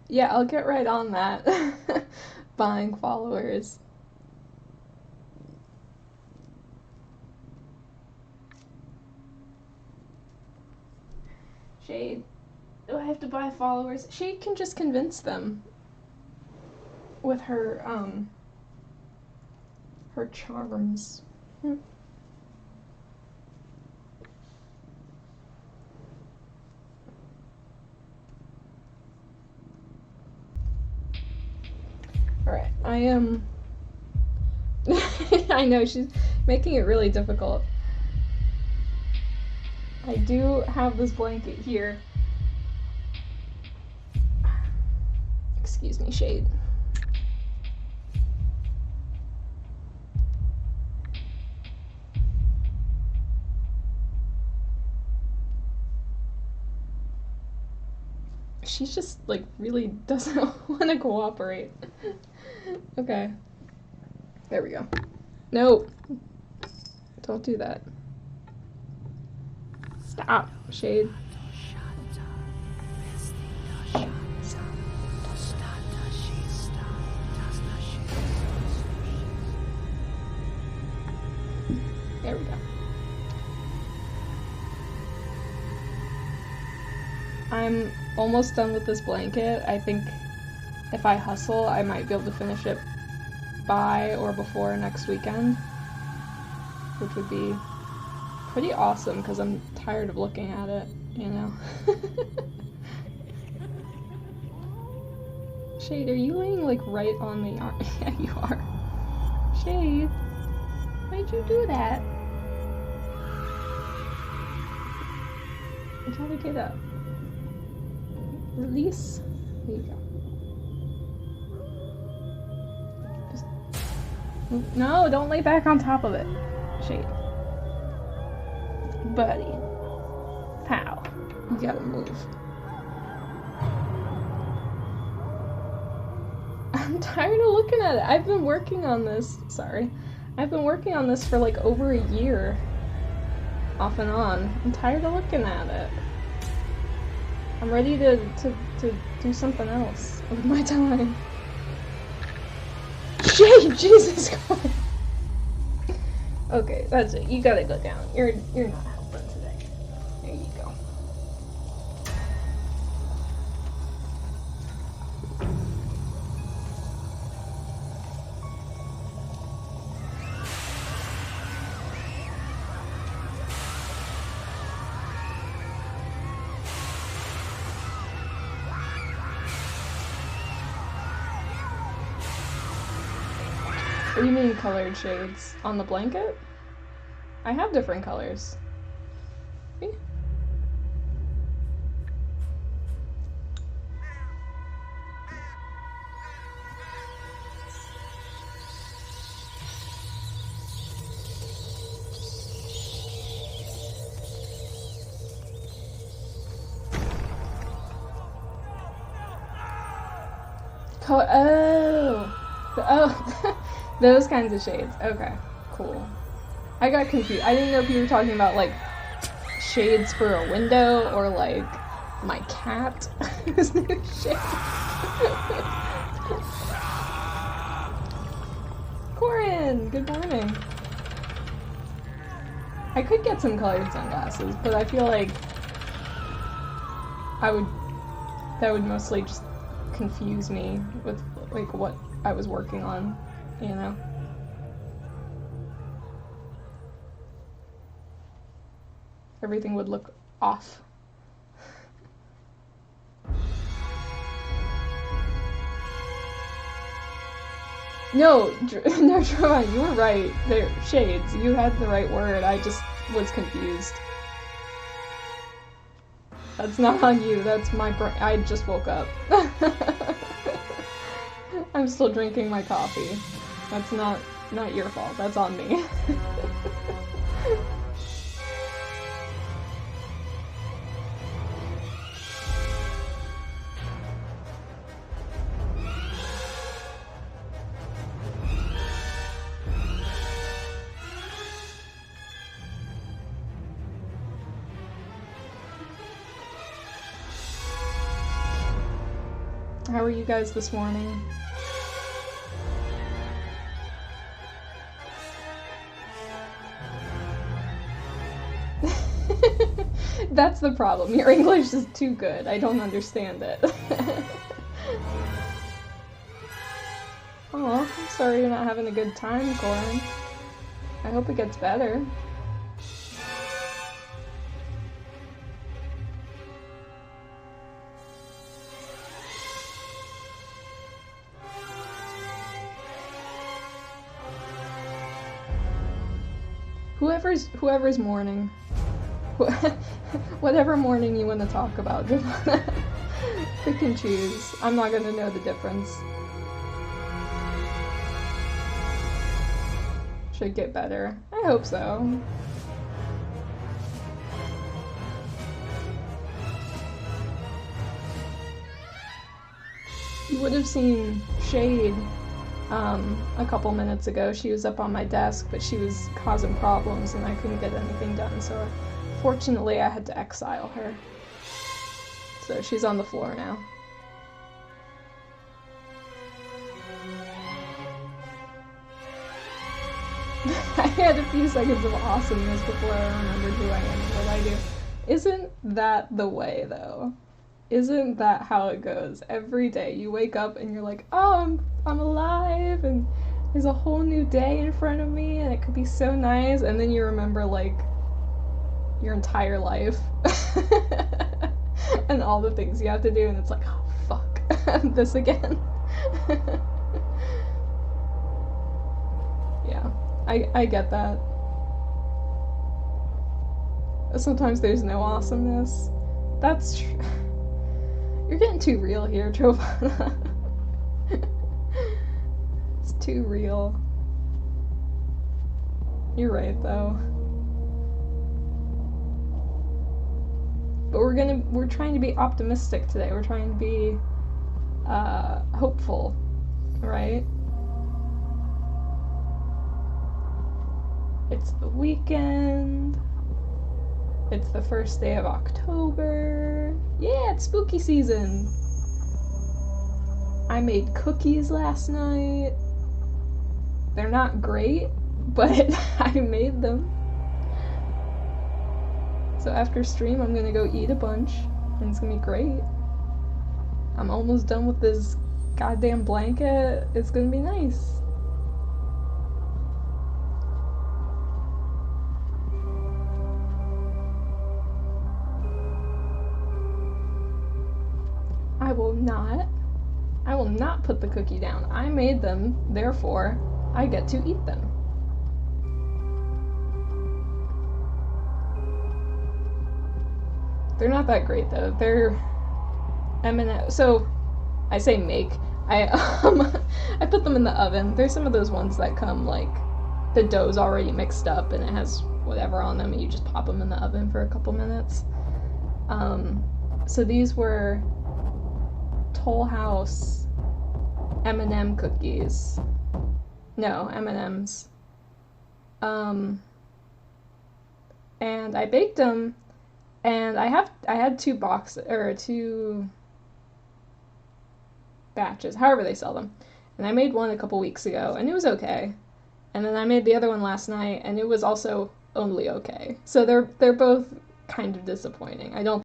Yeah, I'll get right on that. Buying followers. Shade. Do I have to buy followers? Shade can just convince them with her charms. Alright, I am. I know, she's making it really difficult. I do have this blanket here. Excuse me, Shade. She just, like, really doesn't want to cooperate. Okay. There we go. No! Don't do that. Stop, Shade. There we go. I'm almost done with this blanket. I think if I hustle, I might be able to finish it by or before next weekend, which would be pretty awesome because I'm tired of looking at it, you know? Shade, are you laying like right on the arm? Yeah, you are. Shade, why'd you do that? You gotta get up. Release. There you go. Just... No, don't lay back on top of it. Shade. Buddy. Pow. You gotta move. I'm tired of looking at it. I've been working on this. Sorry. I've been working on this for like over a year. Off and on. I'm tired of looking at it. I'm ready to do something else with my time. Shade, Jesus Christ. Okay, that's it. You gotta go down. You're not helping today. There you go. What do you mean colored shades? On the blanket? I have different colors. See? Oh, those kinds of shades. Okay, cool. I got confused. I didn't know if you were talking about like shades for a window or like my cat. His new shade. Corin, good morning. I could get some colored sunglasses, but I feel like that would mostly just confuse me with like what I was working on, you know? Everything would look off. No, Trevon, you were right. They're shades. You had the right word. I just was confused. That's not on you. That's my brain. I just woke up. I'm still drinking my coffee. That's not your fault. That's on me. How are you guys this morning? That's the problem. Your English is too good. I don't understand it. Oh, I'm sorry you're not having a good time, Corin. I hope it gets better. Whoever's morning. Whatever morning you want to talk about, just pick and choose. I'm not gonna know the difference. Should get better. I hope so. You would have seen Shade a couple minutes ago. She was up on my desk, but she was causing problems and I couldn't get anything done, so fortunately I had to exile her. So she's on the floor now. I had a few seconds of awesomeness before I remembered who I am and what I do. Isn't that the way, though? Isn't that how it goes? Every day you wake up and you're like, oh, I'm alive and there's a whole new day in front of me and it could be so nice, and then you remember like your entire life and all the things you have to do, and it's like, oh fuck, this again. Yeah, I get that. Sometimes there's no awesomeness. That's true. You're getting too real here, Giovanna. It's too real. You're right, though. But we're trying to be optimistic today. We're trying to be hopeful, right? It's the weekend. It's the first day of October. Yeah, it's spooky season. I made cookies last night. They're not great, but I made them. So after stream, I'm gonna go eat a bunch, and it's gonna be great. I'm almost done with this goddamn blanket. It's gonna be nice. I will not put the cookie down. I made them, therefore, I get to eat them. They're not that great though. They're M&M. So I say make. I put them in the oven. There's some of those ones that come like the dough's already mixed up and it has whatever on them, and you just pop them in the oven for a couple minutes. So these were Toll House M&M cookies. No, M&Ms. And I baked them, and I had two batches, however they sell them. And I made one a couple weeks ago, and it was okay. And then I made the other one last night, and it was also only okay. So they're both kind of disappointing. I don't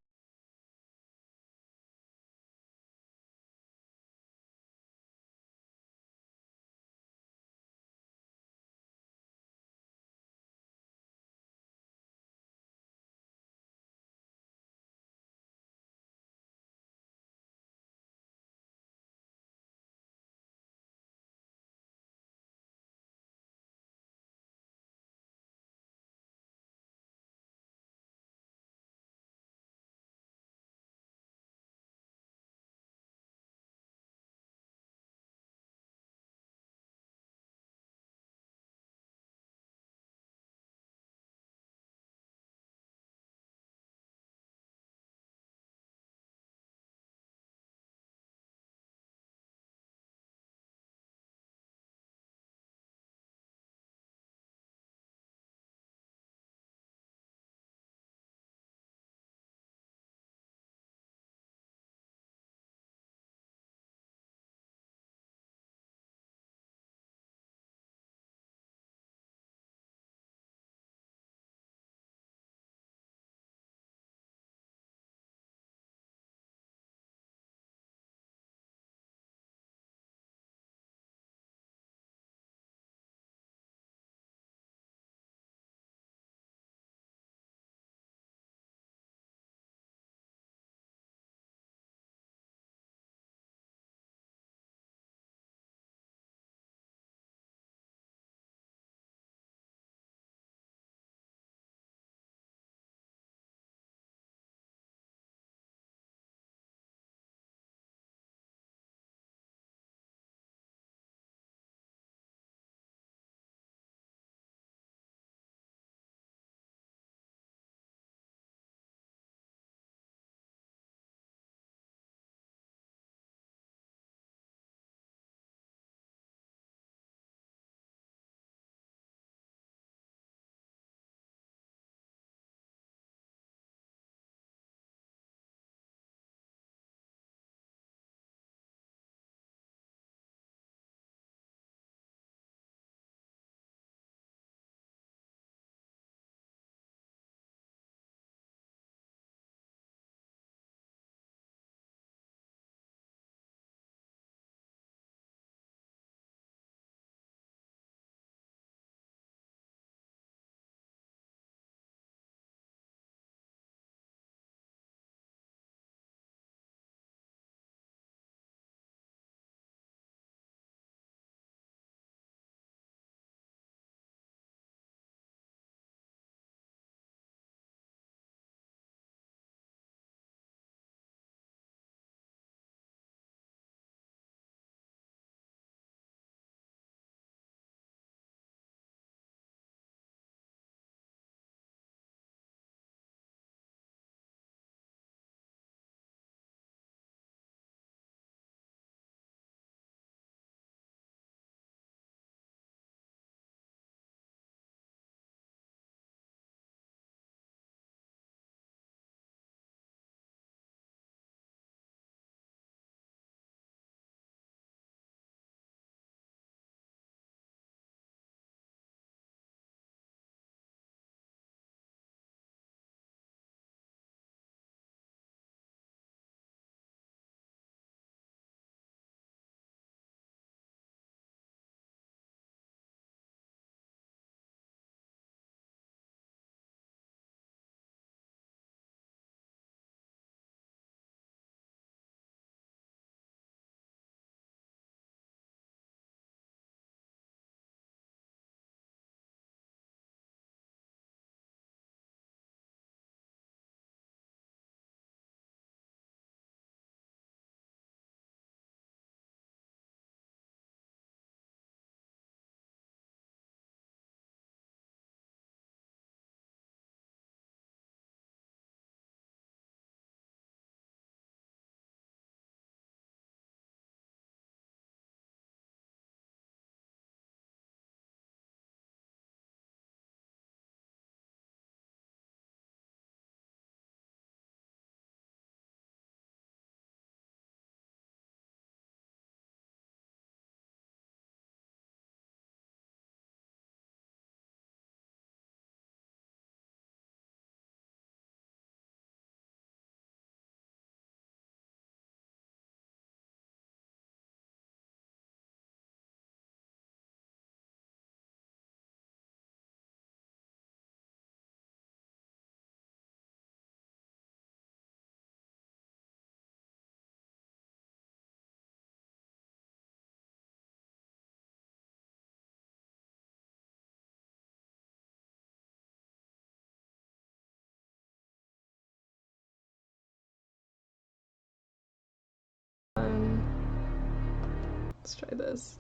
Let's try this.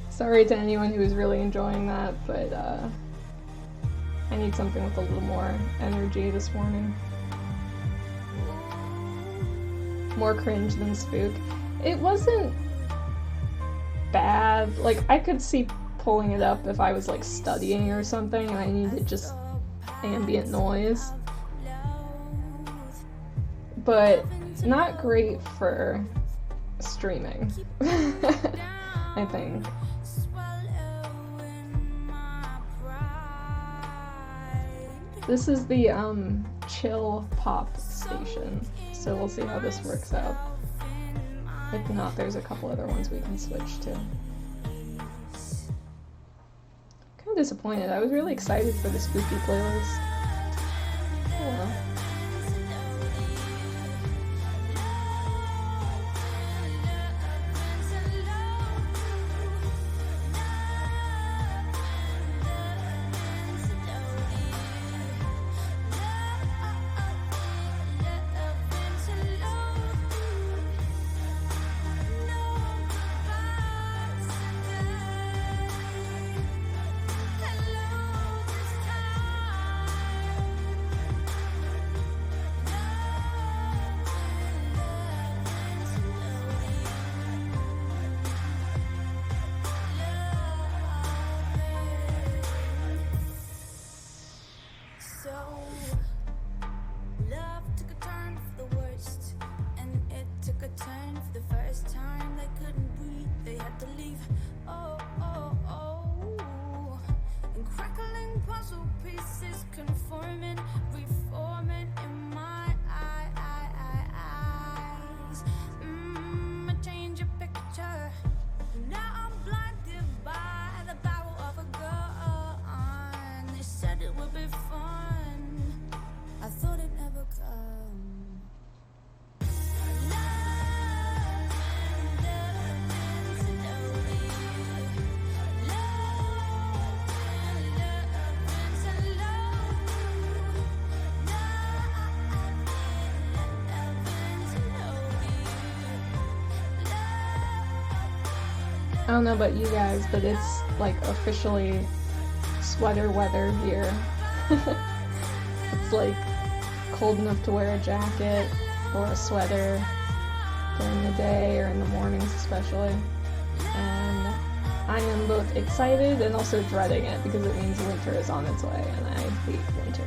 Sorry to anyone who is really enjoying that, but I need something with a little more energy this morning. More cringe than spook. It wasn't bad. Like, I could see pulling it up if I was like studying or something and I needed just ambient noise. But not great for streaming, I think. This is the chill pop station, so we'll see how this works out. If not, there's a couple other ones we can switch to. Kind of disappointed. I was really excited for the spooky playlist. Oh well. I don't know about you guys, but it's like officially sweater weather here. It's like cold enough to wear a jacket or a sweater during the day or in the mornings especially. And I am both excited and also dreading it because it means winter is on its way and I hate winter.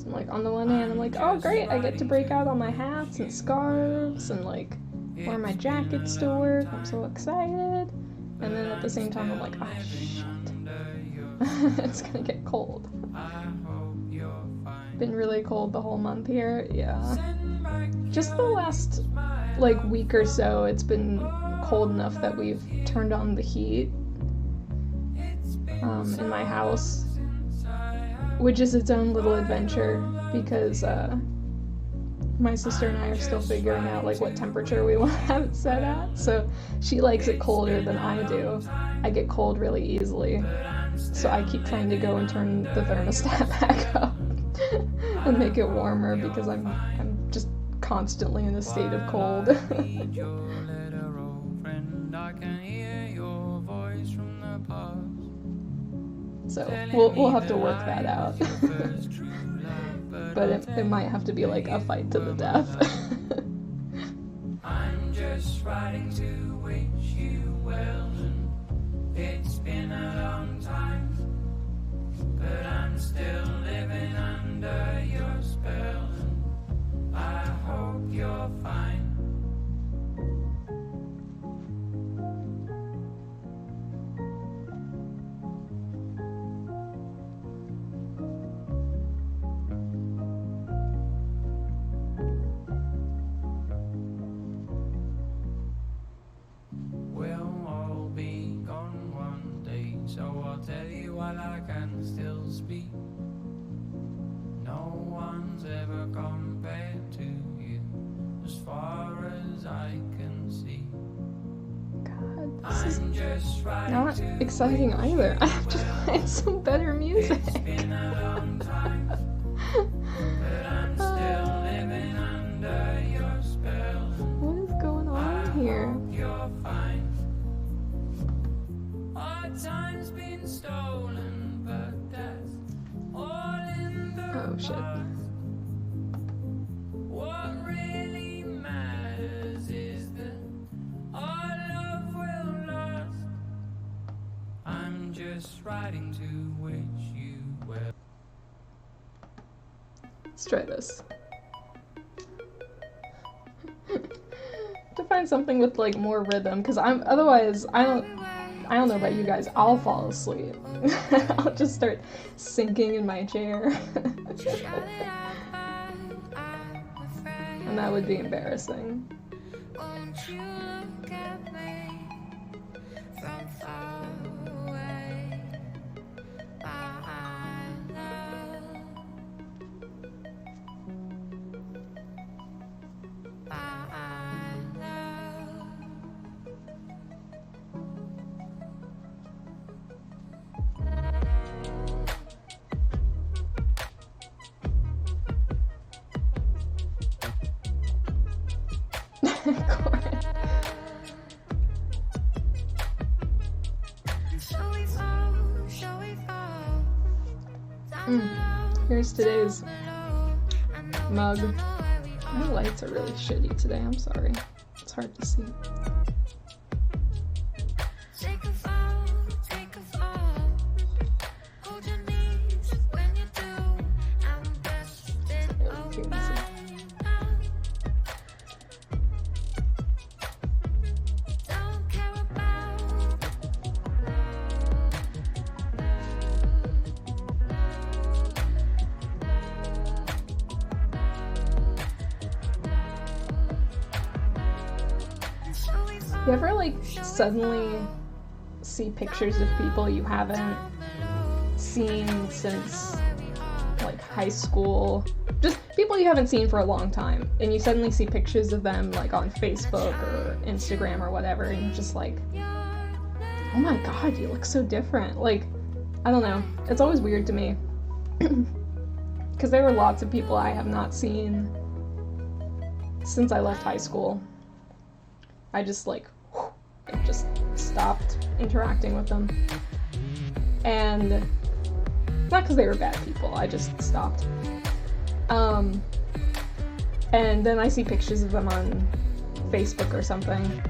Like, on the one hand, I'm like, oh great, I get to break out all my hats and scarves and like wear my jackets to work. I'm so excited. And then at the same time, I'm like, oh shit, it's gonna get cold. Been really cold the whole month here, yeah. Just the last like week or so, it's been cold enough that we've turned on the heat in my house. Which is its own little adventure because my sister and I are still figuring out like what temperature we want to have it set at. So she likes it colder than I do. I get cold really easily. So I keep trying to go and turn the thermostat back up and make it warmer because I'm just constantly in a state of cold. So we'll have to work that out. But it might have to be like a fight to the death. I'm just writing to wish you well. It's been a long time, but I'm still living under your spell. I hope you're fine. So I'll tell you while I can still speak. No one's ever compared to you, as far as I can see. God, this I'm is just right not to exciting either. I have to find some better music. It's been a long time, but I'm still living under your spell. What is going on here? You're fine. Our time's been stolen, but that's all in the Oh shit. past. What really matters is that our love will last. I'm just writing to wish you well. Let's try this. To find something with like more rhythm, because otherwise I don't know about you guys, I'll fall asleep. I'll just start sinking in my chair. And that would be embarrassing. Won't you look at me from far away? I love. Here's today's mug. My lights are really shitty today, I'm sorry. It's hard to see. Take a fall, take a fall. Hold your knees when you do. I'm best in a don't care about You ever like suddenly see pictures of people you haven't seen since like high school? Just people you haven't seen for a long time, and you suddenly see pictures of them like on Facebook or Instagram or whatever, and you're just like, oh my god, you look so different. Like, I don't know, it's always weird to me. Because there were lots of people I have not seen since I left high school. I just like just stopped interacting with them, and not because they were bad people, I just stopped. And then I see pictures of them on Facebook or something,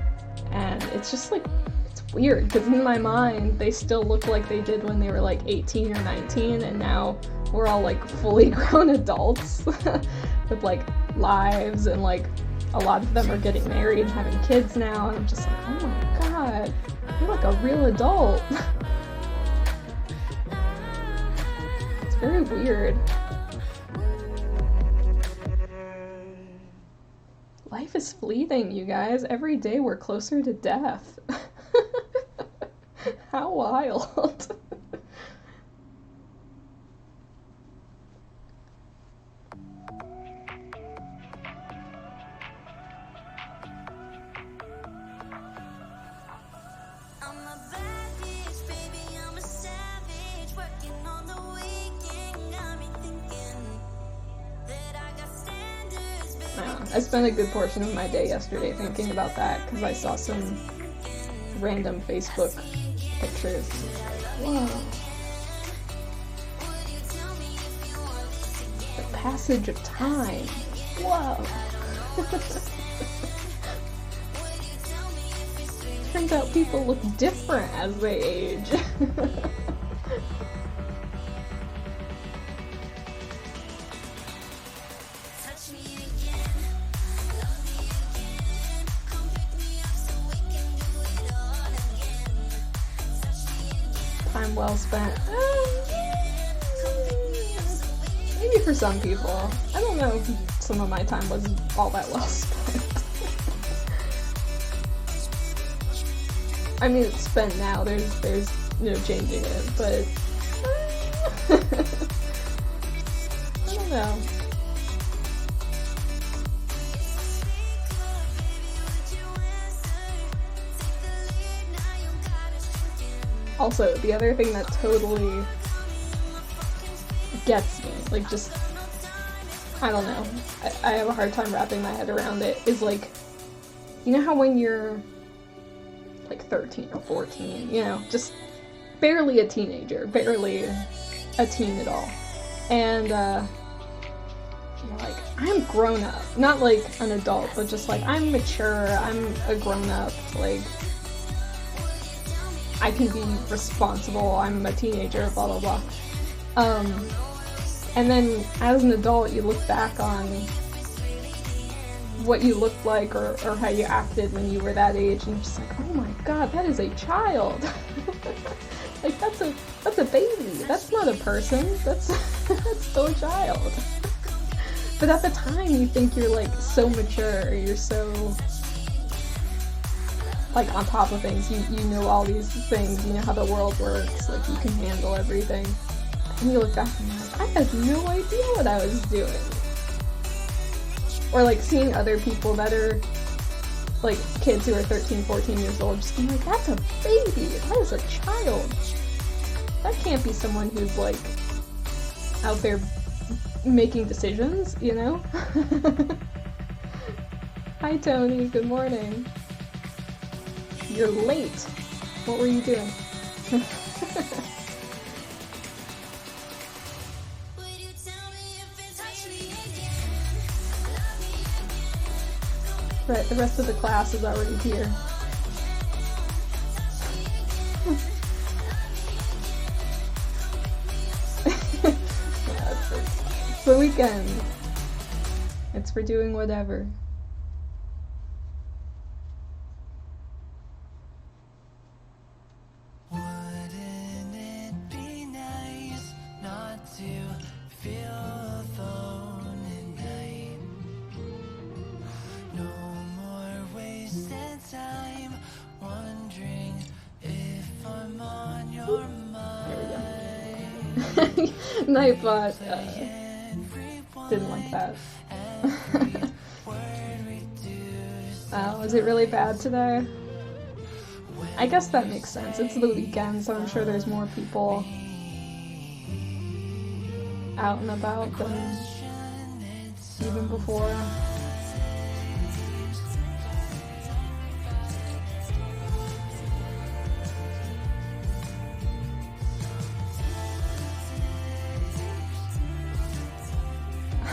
and it's just like, it's weird, because in my mind they still look like they did when they were like 18 or 19, and now we're all like fully grown adults with like lives, and like a lot of them are getting married and having kids now, and I'm just like, oh my god, you're like a real adult. It's very weird. Life is fleeting, you guys. Every day we're closer to death. How wild. I spent a good portion of my day yesterday thinking about that because I saw some random Facebook pictures. Whoa. The passage of time. Whoa. Turns out people look different as they age. Time well spent. Maybe for some people. I don't know if some of my time was all that well spent. I mean, it's spent now. There's no changing it, but I don't don't know. Also, the other thing that totally gets me, like, just, I don't know, I have a hard time wrapping my head around it, is like, you know how when you're like 13 or 14, you know, just barely a teenager, barely a teen at all, and you're like, I'm grown up, not like an adult, but just like, I'm mature, I'm a grown up, like, I can be responsible, I'm a teenager, blah blah blah. And then as an adult, you look back on what you looked like or how you acted when you were that age, and you're just like, oh my god, that is a child. Like, that's a baby. That's not a person. That's still a child. But at the time, you think you're like so mature, you're so like on top of things, you know all these things, you know how the world works, like you can handle everything. And you look back and you're like, I had no idea what I was doing. Or like seeing other people that are like kids who are 13, 14 years old, just being like, that's a baby, that is a child. That can't be someone who's like out there making decisions, you know? Hi Tony, good morning. You're late. What were you doing? Right, the rest of the class is already here. It's the weekend. It's for doing whatever. Nightbot didn't like that. Was it really bad today? I guess that makes sense. It's the weekend, so I'm sure there's more people out and about than even before.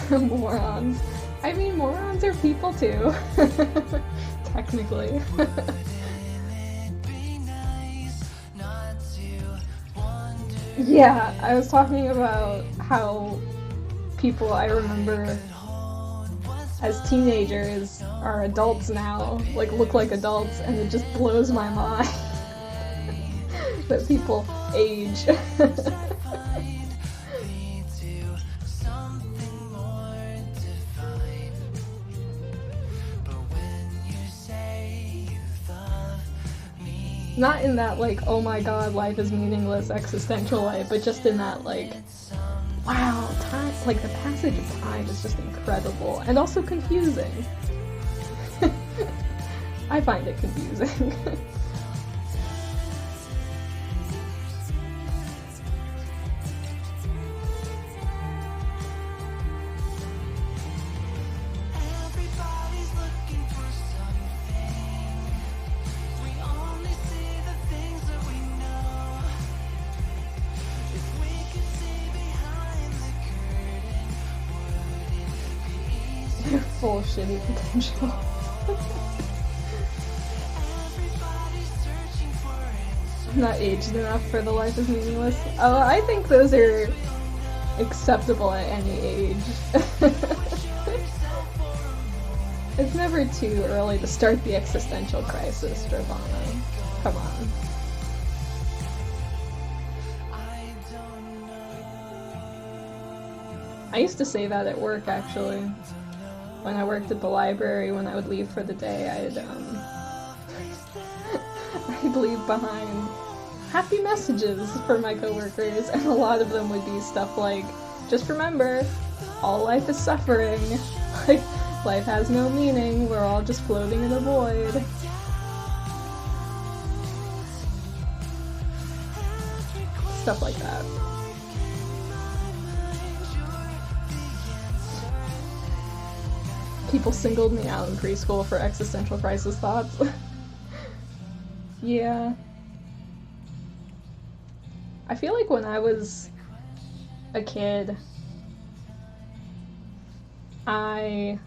Morons. I mean, morons are people too. Technically. Yeah, I was talking about how people I remember as teenagers are adults now, like look like adults, and it just blows my mind that people age. Not in that, like, oh my god, life is meaningless, existential life, but just in that, like, wow, time, like, the passage of time is just incredible, and also confusing. I find it confusing. Full shitty potential. Not aged enough for the life is meaningless. Oh, I think those are acceptable at any age. It's never too early to start the existential crisis, Giovanna. Come on. I used to say that at work, actually. When I worked at the library, when I would leave for the day, I'd leave behind happy messages for my coworkers, and a lot of them would be stuff like, just remember, all life is suffering. Like, life has no meaning, we're all just floating in a void. Stuff like that. People singled me out in preschool for existential crisis thoughts. Yeah. I feel like when I was a kid, I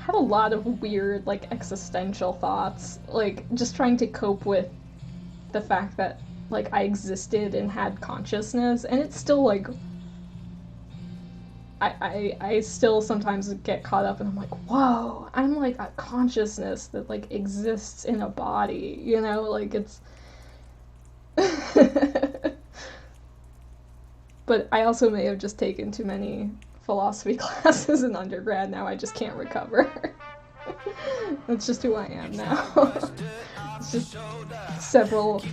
had a lot of weird, like, existential thoughts, like, just trying to cope with the fact that, like, I existed and had consciousness, and it's still, like, I still sometimes get caught up and I'm like, whoa, I'm like a consciousness that, like, exists in a body, you know, like, it's... But I also may have just taken too many philosophy classes in undergrad, now I just can't recover. That's just who I am now. It's just several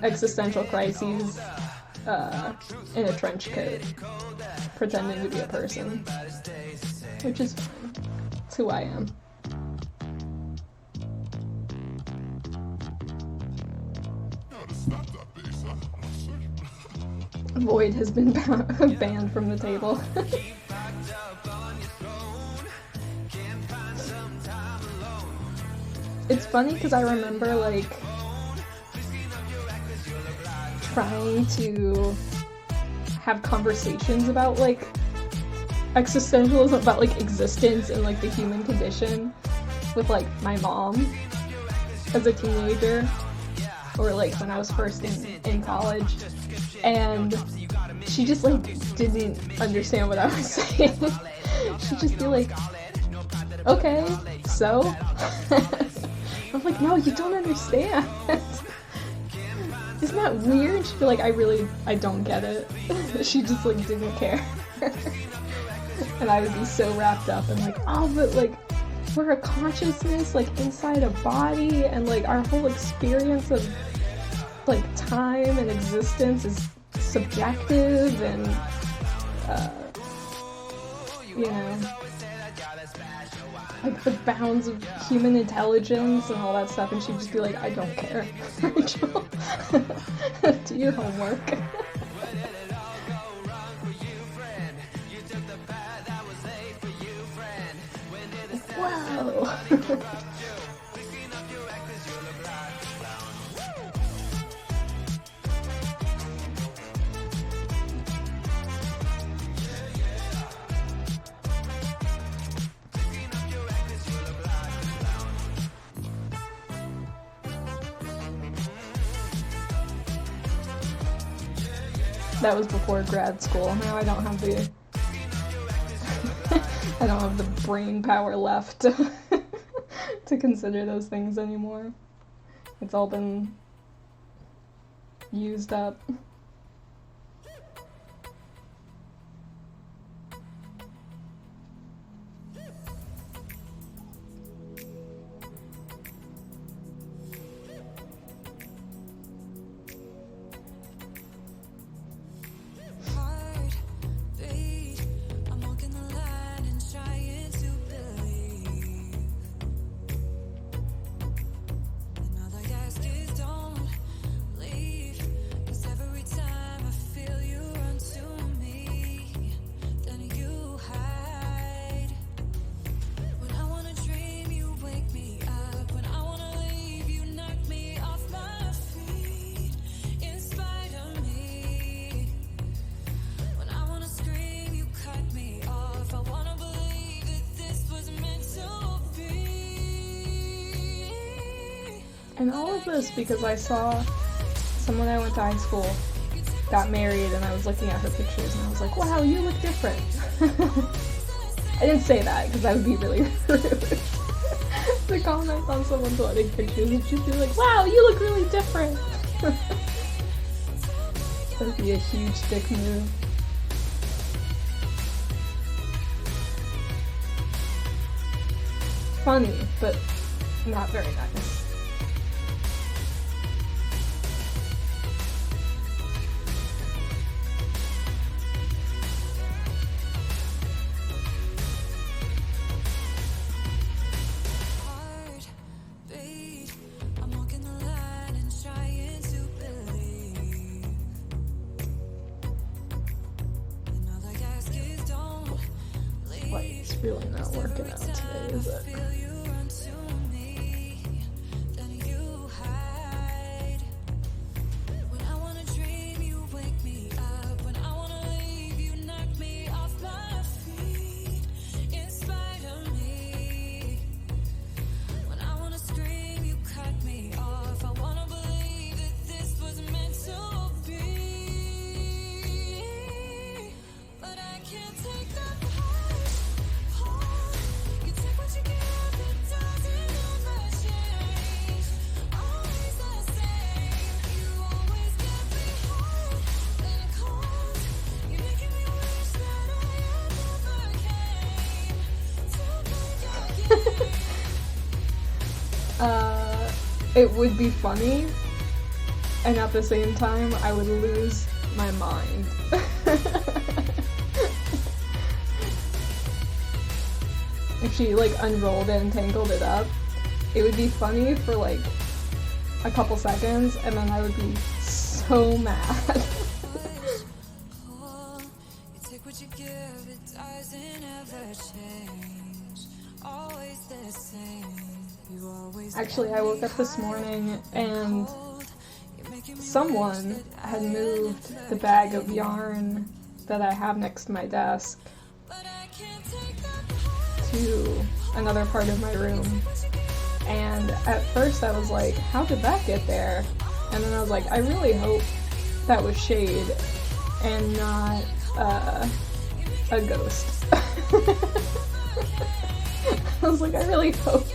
existential crises in a trench coat, pretending to be a person, which is fine. It's who I am. Void has been banned from the table. It's funny because I remember, like, trying to have conversations about, like, existentialism, about, like, existence and, like, the human condition with, like, my mom as a teenager, or, like, when I was first in college, and she just, like, didn't understand what I was saying. She'd just be like, okay, so? I'm like, no, you don't understand. Isn't that weird? She'd be like, I don't get it. She just, like, didn't care. And I would be so wrapped up and like, oh, but, like, we're a consciousness, like, inside a body, and, like, our whole experience of, like, time and existence is subjective, and, you know, like, the bounds of human intelligence and all that stuff, and she'd just be like, I don't care, Rachel. Do your homework. Wow. That was before grad school. Now I don't have the I don't have the brain power left to consider those things anymore. It's all been used up. And all of this because I saw someone I went to high school got married, and I was looking at her pictures and I was like, wow, you look different. I didn't say that because that would be really rude. To comment on someone's wedding pictures and she'd be like, wow, you look really different. That would be a huge dick move. Funny, but not very nice. really not working out today, is it? It would be funny, and at the same time, I would lose my mind. If she, like, unrolled it and tangled it up, it would be funny for, like, a couple seconds, and then I would be so mad. Actually, I woke up this morning and someone had moved the bag of yarn that I have next to my desk to another part of my room. And at first I was like, how did that get there? And then I was like, I really hope that was shade and not a ghost. I was like, I really hope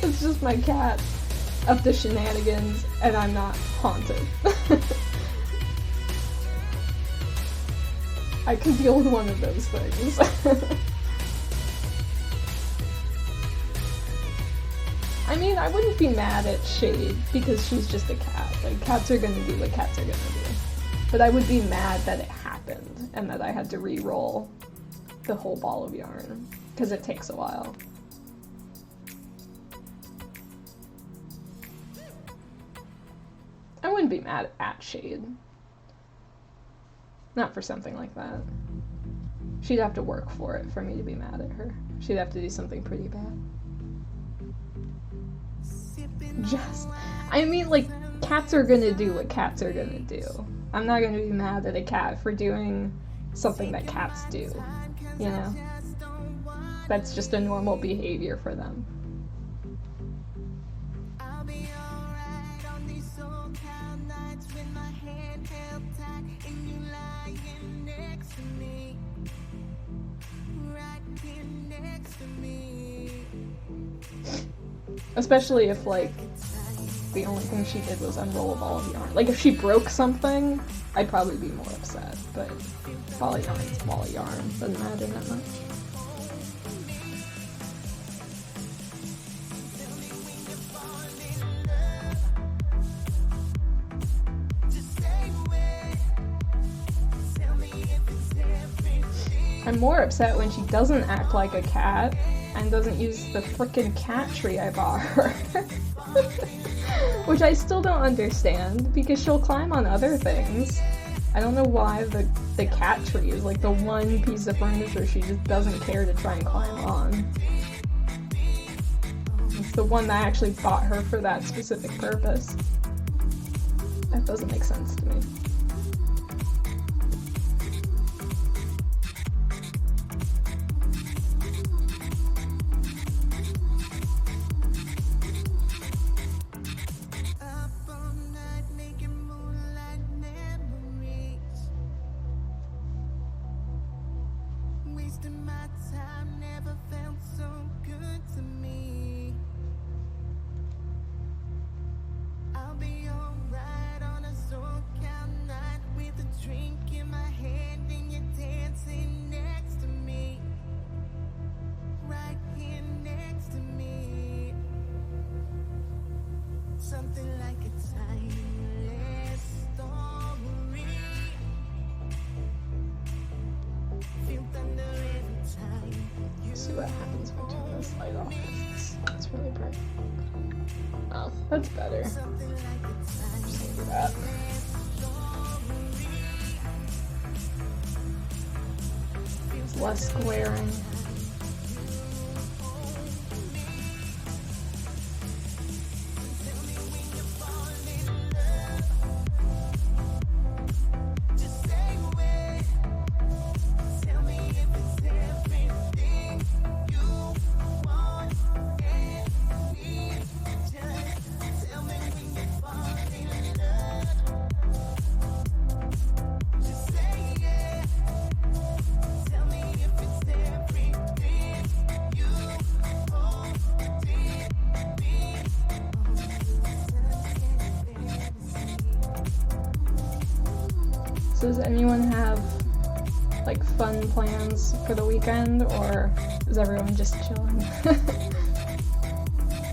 it's just my cat up to shenanigans and I'm not haunted. I can deal with one of those things. I mean, I wouldn't be mad at Shade because she's just a cat. Like, cats are gonna do what cats are gonna do. But I would be mad that it happened and that I had to re-roll the whole ball of yarn because it takes a while. I wouldn't be mad at Shade. Not for something like that. She'd have to work for it for me to be mad at her. She'd have to do something pretty bad. I mean, like, cats are gonna do what cats are gonna do. I'm not gonna be mad at a cat for doing something that cats do, you know? That's just a normal behavior for them. Especially if, like, the only thing she did was unroll a ball of yarn. Like, if she broke something, I'd probably be more upset, but ball of yarn's ball of yarn. Doesn't matter that much. I'm more upset when she doesn't act like a cat and doesn't use the frickin' cat tree I bought her. Which I still don't understand, because she'll climb on other things. I don't know why the cat tree is like the one piece of furniture she just doesn't care to try and climb on. It's the one that I actually bought her for that specific purpose. That doesn't make sense to me. See what happens when I turn this light off. It's really bright. Oh, that's better. Just gonna do that. It's less glaring. So does anyone have like fun plans for the weekend, or is everyone just chilling?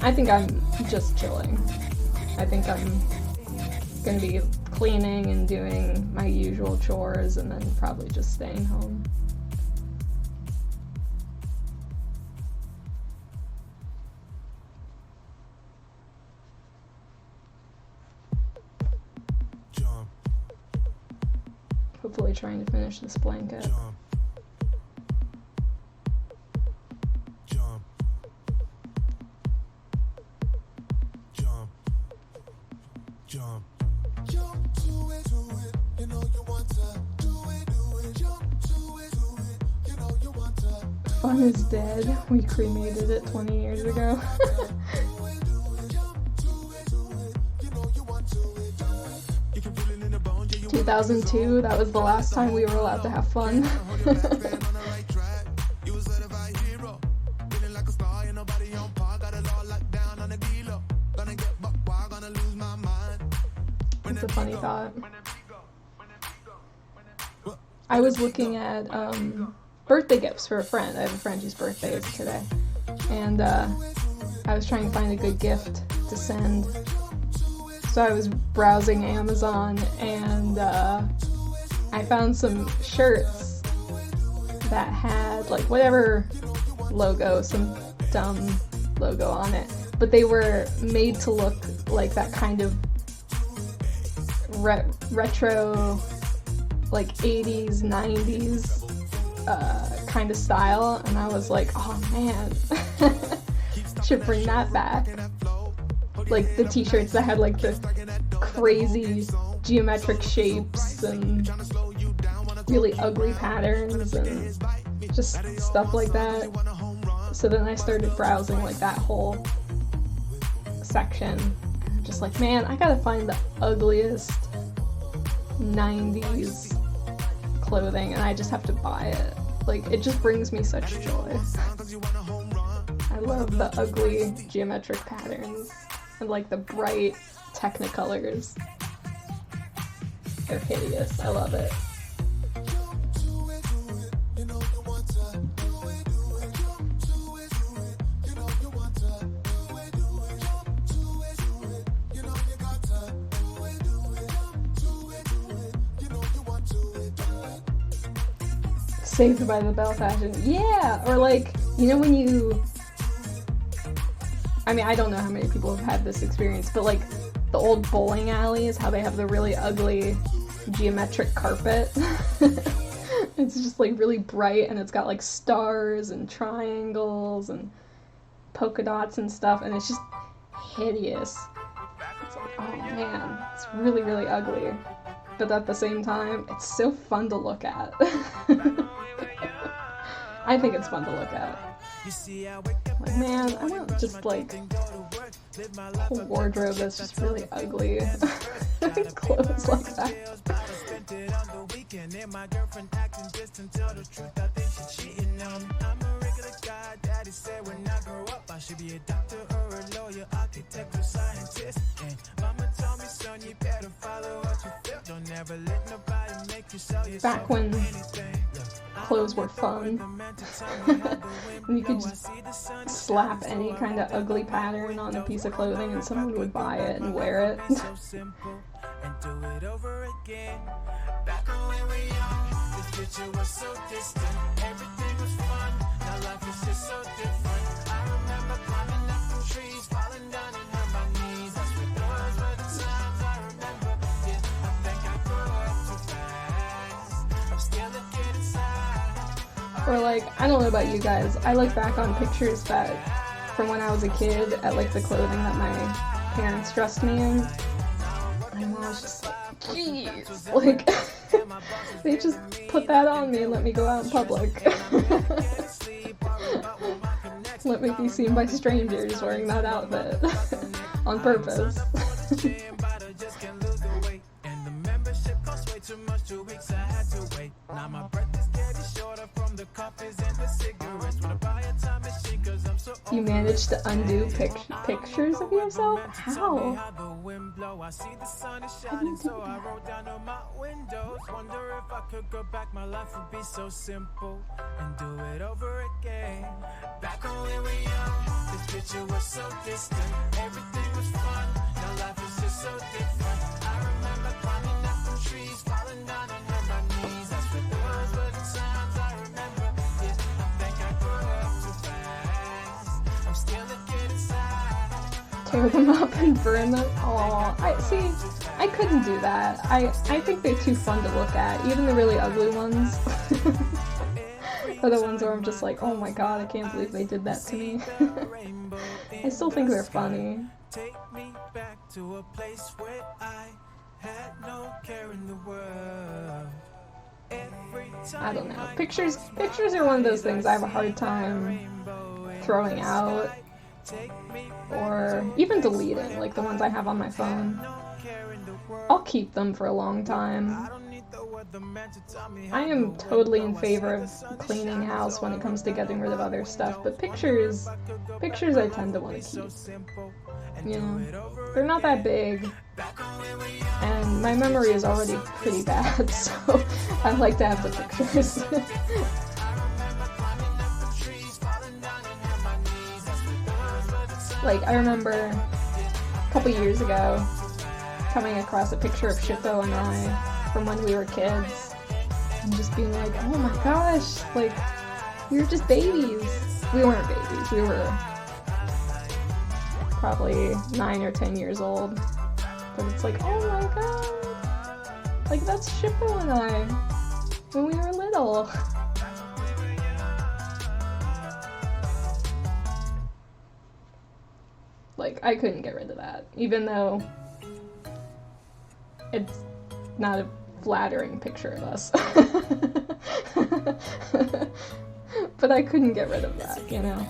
I think I'm just chilling. I think I'm gonna be cleaning and doing my usual chores and then probably just staying home. Hopefully trying to finish this blanket. Fun is dead. We cremated it 20 years ago. 2002, that was the last time we were allowed to have fun. It's a funny thought. I was looking at birthday gifts for a friend. I have a friend whose birthday is today. And I was trying to find a good gift to send. So I was browsing Amazon and I found some shirts that had like whatever logo, some dumb logo on it. But they were made to look like that kind of retro, like 80s, 90s kind of style. And I was like, oh man, should bring that back. Like the t-shirts that had like the crazy geometric shapes and really ugly patterns and just stuff like that. So then I started browsing like that whole section. And just like, man, I gotta find the ugliest 90s clothing and I just have to buy it. Like, it just brings me such joy. I love the ugly geometric patterns. And like the bright technicolors. They're hideous. I love it. Saved by the Bell fashion. Yeah! Or like, you know when you... I mean, I don't know how many people have had this experience, but like the old bowling alleys, how they have the really ugly geometric carpet. It's just like really bright and it's got like stars and triangles and polka dots and stuff, and it's just hideous. It's like, oh man, it's really, really ugly. But at the same time, it's so fun to look at. I think it's fun to look at. Like, man, I want just like a whole wardrobe that's just really ugly. Clothes like that. Back when clothes were fun. And you could just slap any kind of ugly pattern on a piece of clothing and someone would buy it and wear it. Or like, I don't know about you guys, I look back on pictures that, from when I was a kid, at like the clothing that my parents dressed me in, and I was just like, jeez, like, they just put that on me and let me go out in public. Let me be seen by strangers wearing that outfit, on purpose. You managed to undo pictures of yourself? How? How do you do that? could go back, my life would be so simple and do it over again. Back when we were young, this picture was so distant. Everything was fun, now life is just so different. I remember climbing up from trees, falling down and hurt my knees. That's what those were the times I remember. Yeah, I think I grew up too fast. I'm still a kid inside. Tear them up and burn them. Aw, I couldn't do that. I think they're too fun to look at. Even the really ugly ones are the ones where I'm just like, oh my god, I can't believe they did that to me. I still think they're funny. Take me back to a place where I had no care in the world. I don't know. Pictures are one of those things I have a hard time throwing out or even deleting, like the ones I have on my phone. I'll keep them for a long time. I am totally in favor of cleaning house when it comes to getting rid of other stuff, but pictures I tend to want to keep. You know, they're not that big, and my memory is already pretty bad, so I like to have the pictures. Like, I remember a couple years ago coming across a picture of Shippo and I from when we were kids, and just being like, oh my gosh, like, we were just babies. We weren't babies, we were probably 9 or 10 years old, but it's like, oh my god, like, that's Shippo and I when we were little. Like, I couldn't get rid of that, even though it's not a flattering picture of us. But I couldn't get rid of that, you know?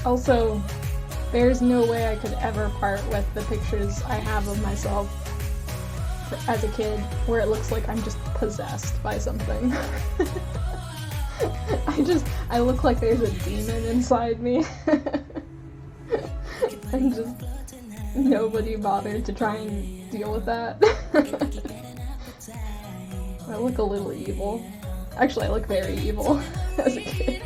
Also, there's no way I could ever part with the pictures I have of myself as a kid where it looks like I'm just possessed by something. I look like there's a demon inside me. And just nobody bothered to try and deal with that. I look a little evil. Actually, I look very evil as a kid.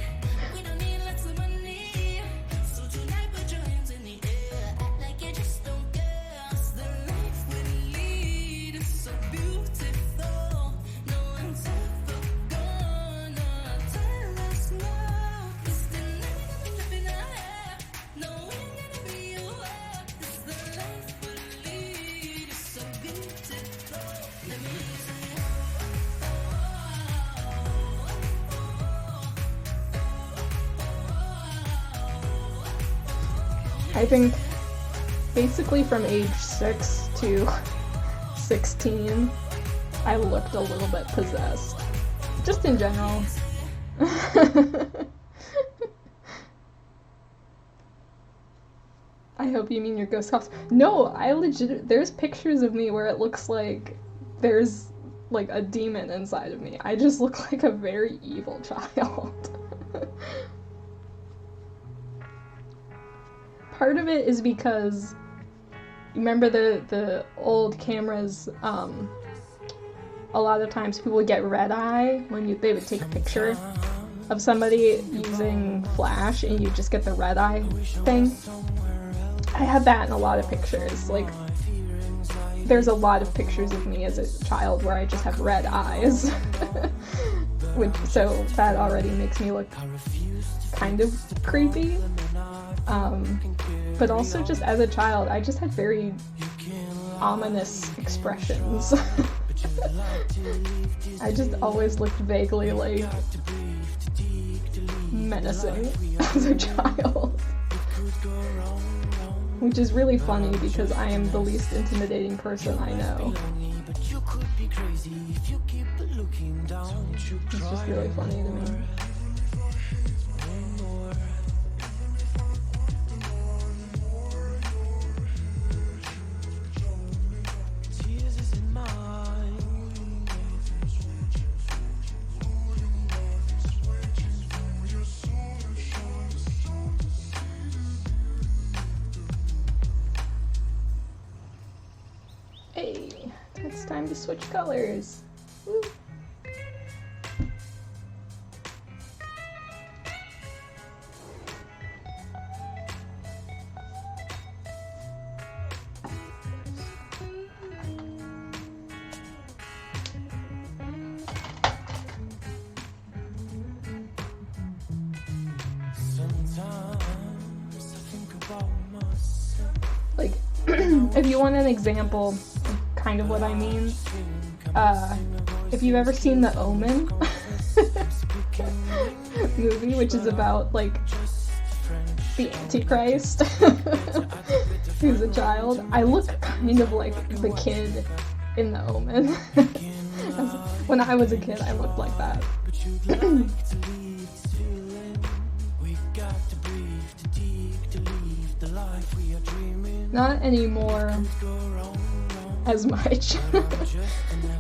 I think basically from age 6 to 16, I looked a little bit possessed. Just in general. I hope you mean your ghost house. No, there's pictures of me where it looks like there's like a demon inside of me. I just look like a very evil child. Part of it is because, remember the old cameras, a lot of times people would get red eye when they would take a picture of somebody using flash and you just get the red eye thing. I had that in a lot of pictures. Like, there's a lot of pictures of me as a child where I just have red eyes. So that already makes me look kind of creepy. But also just as a child, I just had very ominous expressions. I just always looked vaguely like menacing as a child. Which is really funny because I am the least intimidating person I know. It's just really funny to me. Hey, it's time to switch colors. Woo. Like, if you want an example of kind of what I mean, if you've ever seen The Omen movie, which is about, like, the Antichrist, who's a child, I look kind of like the kid in The Omen. When I was a kid, I looked like that. Not anymore as much,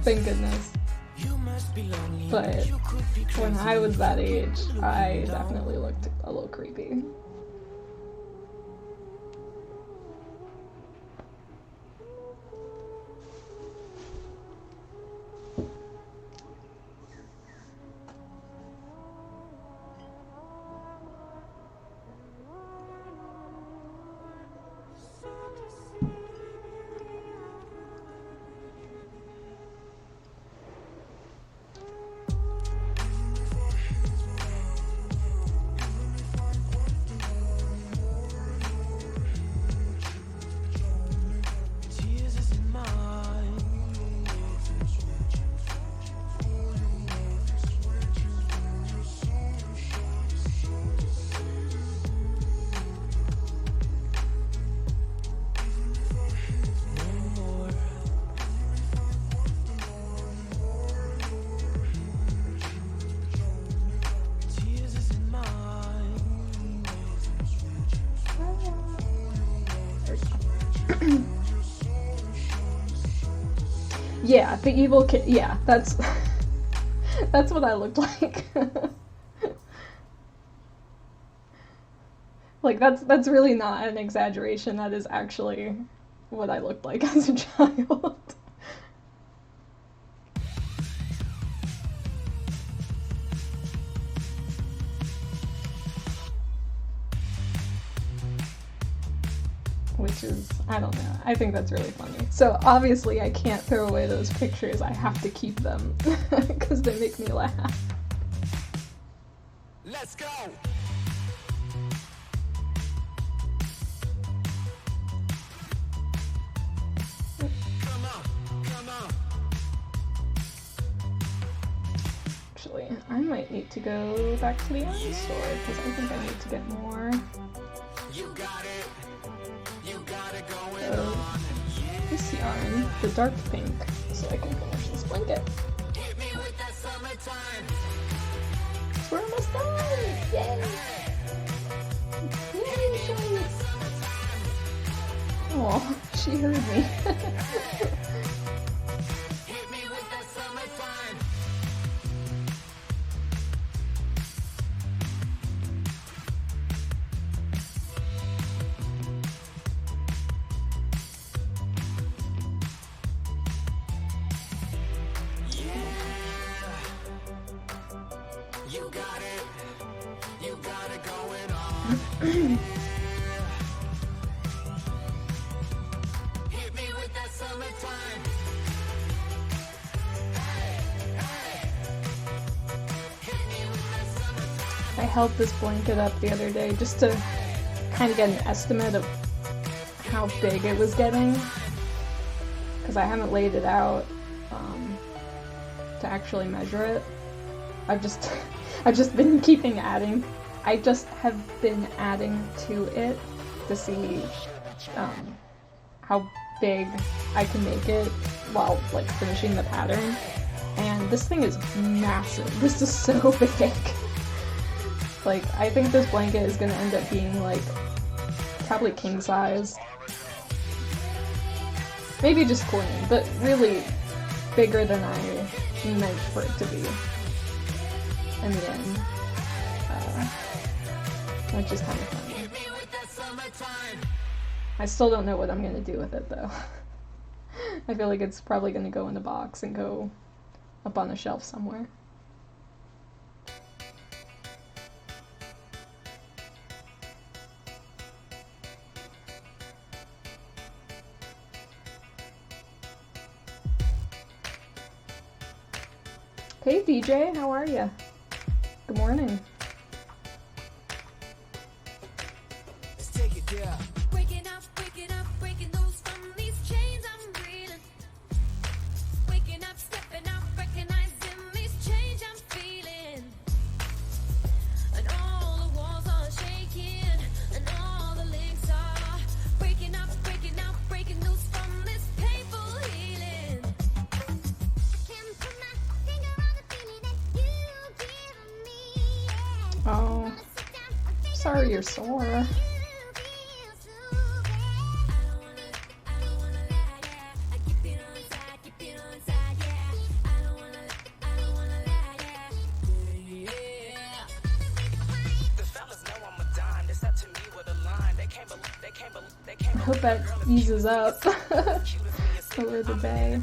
thank goodness. But when I was that age, I definitely looked a little creepy. Yeah, the evil kid. Yeah, that's what I looked like. Like that's really not an exaggeration. That is actually what I looked like as a child. Which is, I don't know, I think that's really funny. So obviously I can't throw away those pictures, I have to keep them, because they make me laugh. Let's go! Come on, come on. Actually, I might need to go back to the yarn store, because I think I need to get more. You got it. You got it going on. This yarn, the dark pink, so I can finish this blanket. Hit me with that summertime. We're almost done! Yay! Yay, Shelly! Aw, she heard me. Hit me with that summertime. You got it. You got it going on. Hit me with that summertime. Hit me with that summertime. I held this blanket up the other day just to kind of get an estimate of how big it was getting, because I haven't laid it out to actually measure it. I've just been keeping adding I just have been adding to it to see how big I can make it while like finishing the pattern. And this thing is massive. This is so big. Like, I think this blanket is gonna end up being like probably king size. Maybe just queen, but really bigger than I meant for it to be in the end. Which is kind of funny. I still don't know what I'm gonna do with it though. I feel like it's probably gonna go in a box and go up on a shelf somewhere. Hey DJ, how are ya? Good morning. Let's take it there. Breaking up, breaking loose from these chains I'm reeling. Waking up, stepping out, recognizing these change I'm feeling. And all the walls are shaking, and all the links are breaking up, breaking loose from this painful healing. Can't put my finger on the feeling that you give me. Oh, sorry you're sore. I hope that eases up over the day.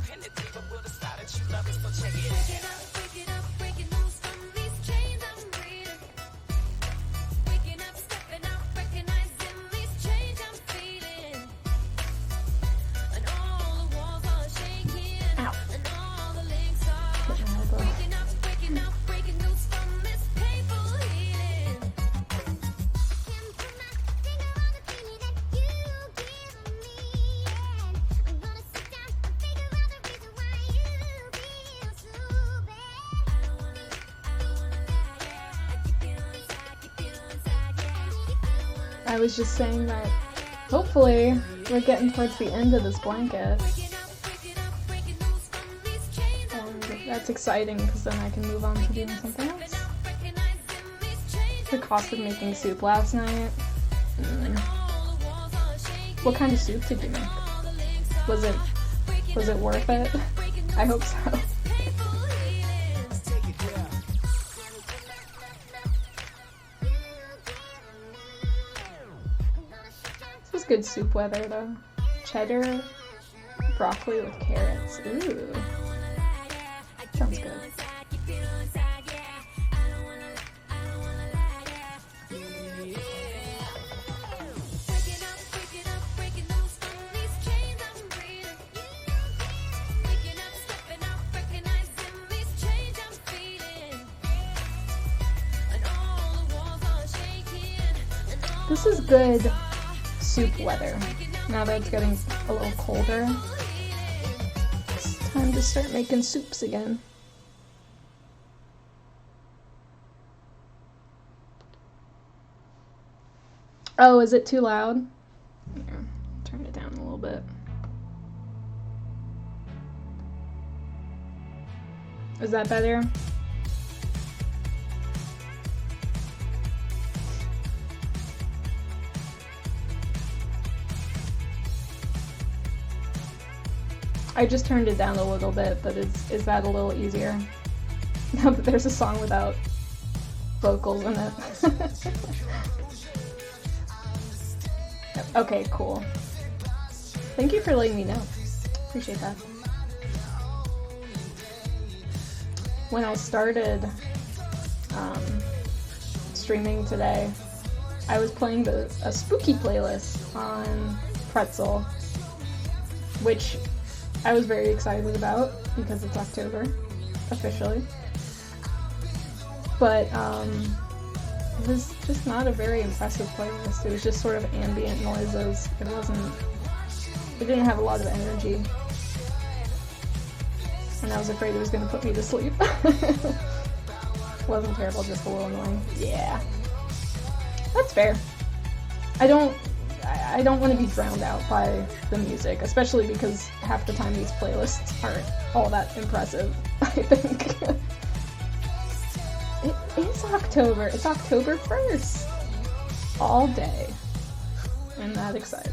Breaking loose from these chains I'm reeling. Waking up, stepping out, recognizing these change I'm feeling. And all the walls are shaking, Ow. and all the links are breaking up, breaking loose from this painful healing. Can't put my finger on the feeling that you give me. I'm gonna sit down and figure out the reason why you feel so bad. I don't wanna lie, I keep it on inside, yeah. I was just saying that hopefully we're getting towards the end of this blanket. Breaking loose from these chains And that's exciting because then I can move on to doing something else. recognizing these change The cost of making soup last night. all the walls are shaking, What kind of soup did you make? all the links are Was it worth it? I hope so. painful healing. Let's take it there. This is good soup weather though. Cheddar, broccoli with carrots. Ooh. Sounds good. Breaking loose from these chains I'm reeling. Waking up, stepping out, recognizing these change I'm feeling. And all the walls are shaking, and all This is good soup weather. Now that it's getting a little colder, it's time to start making soups again. Oh, is it too loud? Here, turn it down a little bit. Is that better? I just turned it down a little bit, but is that a little easier? Now that there's a song without vocals in it. Okay, cool. Thank you for letting me know. Appreciate that. When I started streaming today, I was playing a spooky playlist on Pretzel, which I was very excited about because it's October, officially. But it was just not a very impressive playlist. It was just sort of ambient noises. It didn't have a lot of energy. And I was afraid it was going to put me to sleep. Wasn't terrible, just a little annoying. Yeah. That's fair. I don't want to be drowned out by the music, especially because half the time these playlists aren't all that impressive, I think. It is October. It's October 1st. All day. Isn't that exciting?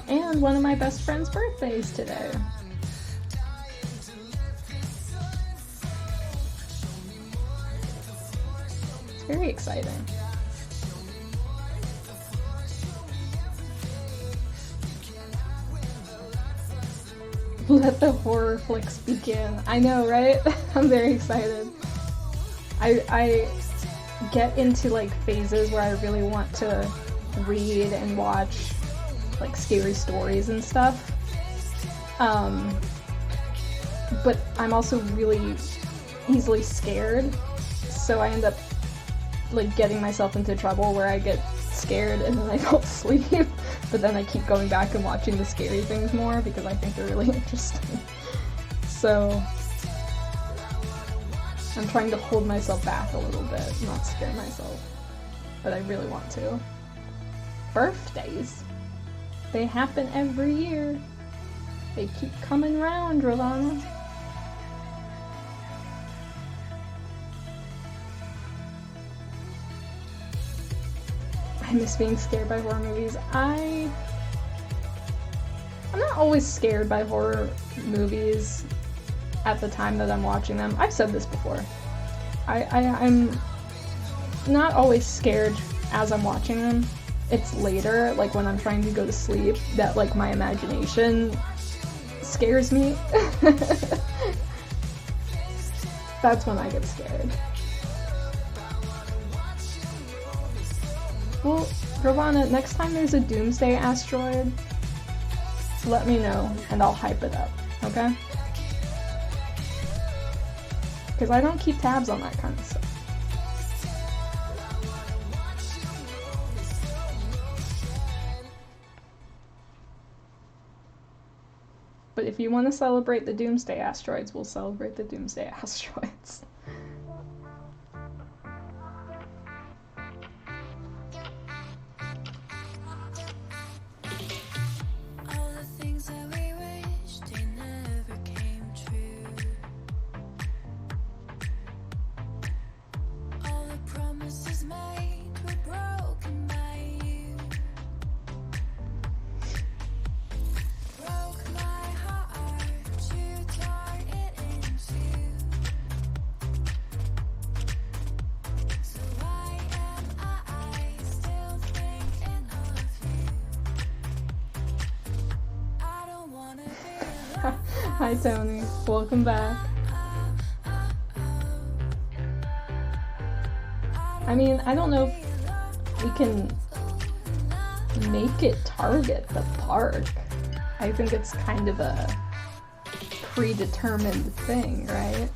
And one of my best friend's birthdays today. It's very exciting. Let the horror flicks begin. I know, right? I'm very excited. I get into like phases where I really want to read and watch like scary stories and stuff. But I'm also really easily scared, so I end up like getting myself into trouble where I get scared and then I don't sleep, but then I keep going back and watching the scary things more because I think they're really interesting. So I'm trying to hold myself back a little bit, not scare myself, but I really want to. Birthdays. They happen every year. They keep coming round, Ravana. I miss being scared by horror movies. I'm not always scared by horror movies at the time that I'm watching them. I've said this before. I'm not always scared as I'm watching them. It's later, like when I'm trying to go to sleep, that like my imagination scares me. That's when I get scared. Well, Ravana, next time there's a doomsday asteroid, let me know and I'll hype it up, okay? Because I don't keep tabs on that kind of stuff. But if you want to celebrate the doomsday asteroids, we'll celebrate the doomsday asteroids. All the things that we wished they never came true. All the promises made were broken by you. Broke my heart, you tore it in two. So why am I still thinking of you? I don't wanna be alone. Hi Tony, welcome back. I mean, I don't know if we can make it target the park. I think it's kind of a predetermined thing, right?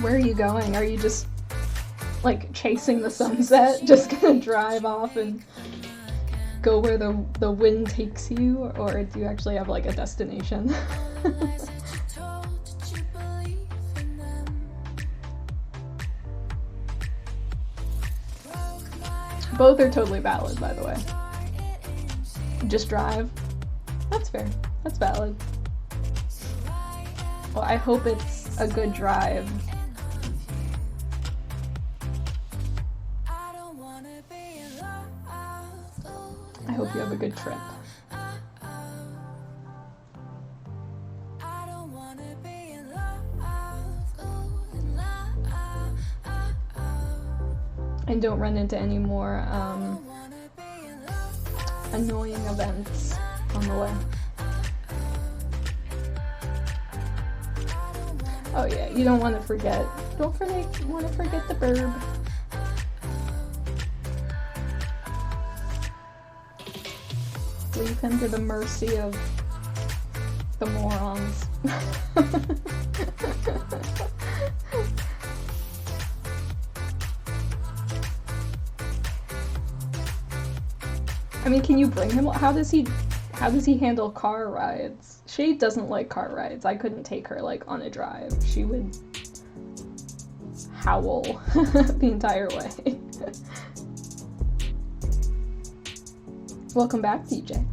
Where are you going? Are you just like chasing the sunset? Just gonna drive off and go where the wind takes you? Or do you actually have like a destination? Lies that you told, did you believe in them? Broke my heart, Both are totally valid, by the way. tore it in two. Just drive. That's fair. That's valid. Why am Well, I hope it's a good drive. I don't wanna be alone. I hope you have a good trip. I don't wanna be alone. And don't run into any more Wanna be alone. annoying events on the way. Oh yeah, you don't want to forget. Don't want to forget the burb. Leave him to the mercy of the morons. I mean, can you bring him? How does he handle car rides? Shade doesn't like car rides. I couldn't take her like on a drive. She would howl the entire way. Welcome back, DJ.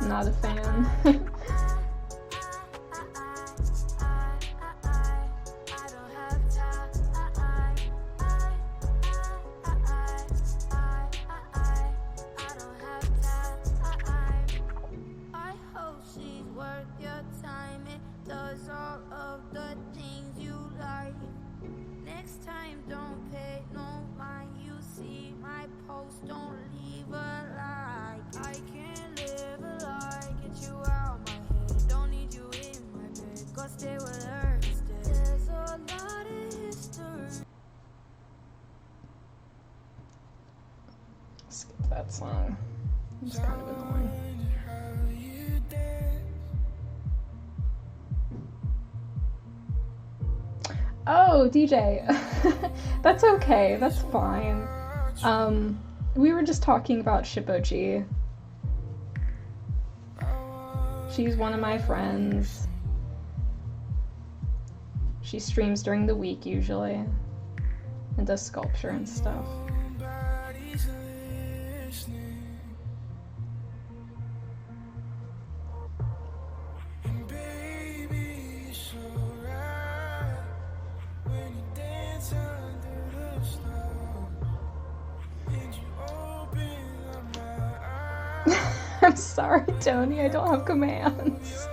Not a fan. Skip that song. It's kind of annoying. Oh, DJ. That's okay. That's fine. We were just talking about Shippoji. She's one of my friends. She streams during the week usually and does sculpture and stuff. I'm sorry, Tony, I don't have commands.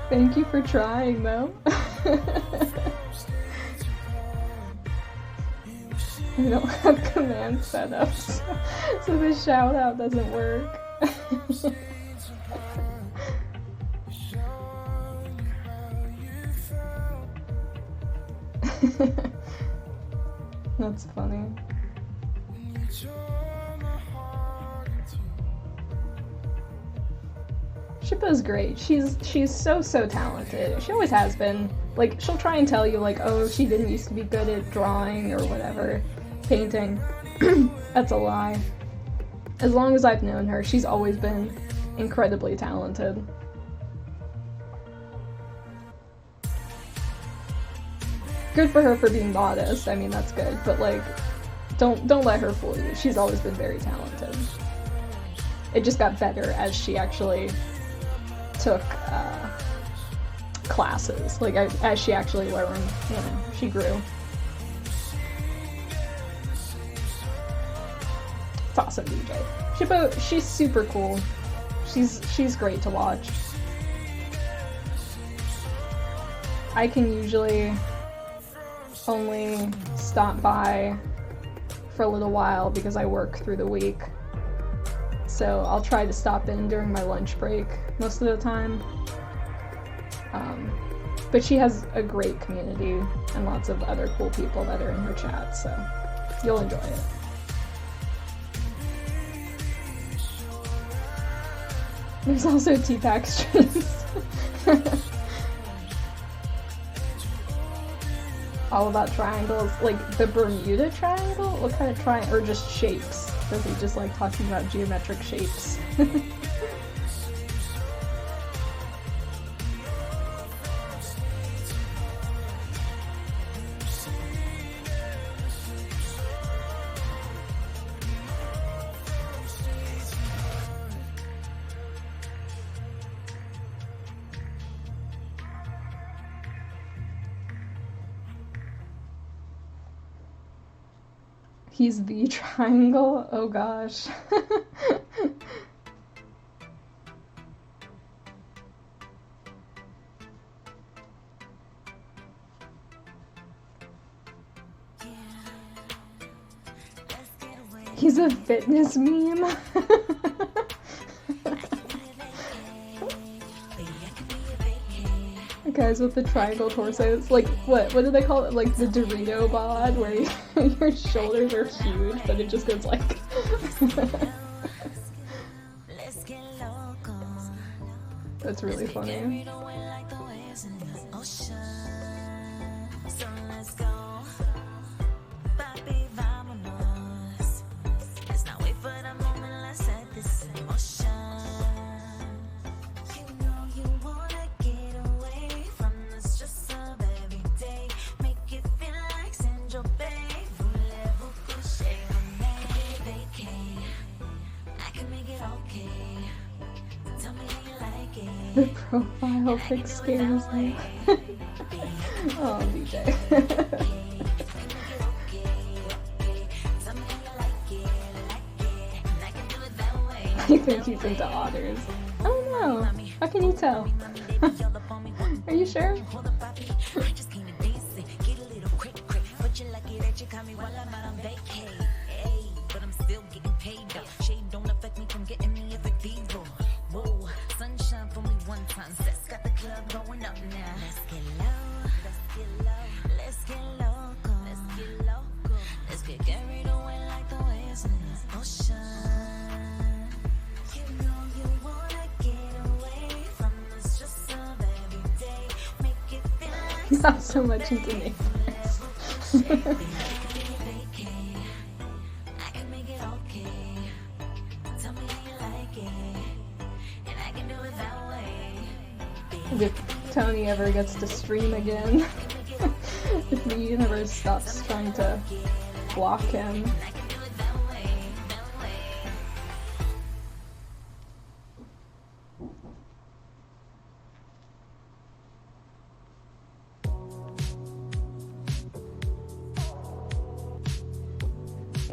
Thank you for trying, though. I don't have command setups, so the shout out doesn't work. That's funny. Shippo's great. She's so talented. She always has been. Like, she'll try and tell you, like, oh, she didn't used to be good at drawing or whatever, painting. That's a lie. As long as I've known her, she's always been incredibly talented. Good for her for being modest. I mean, that's good, but like, don't let her fool you. She's always been very talented. It just got better as she actually took classes. Like, as she actually learned, you know, she grew. It's awesome, DJ. Shippo, she's super cool. She's great to watch. I can usually only stop by for a little while because I work through the week. So I'll try to stop in during my lunch break most of the time. But she has a great community and lots of other cool people that are in her chat, so you'll enjoy it. There's also T-Pack streams. All about triangles, like the Bermuda Triangle? What kind of triangle? Or just shapes? Does he just like talking about geometric shapes? He's the triangle? Oh gosh. He's a fitness meme? Guys with the triangle torsos, like what do they call it? Like the Dorito bod, where your shoulders are huge, but it just goes like. That's really funny. The profile pic scares me. Oh, DJ. I think he's into otters. I don't know. How can you tell? Are you sure? Not so much into neighbors. If Tony ever gets to stream again, if the universe stops trying to block him.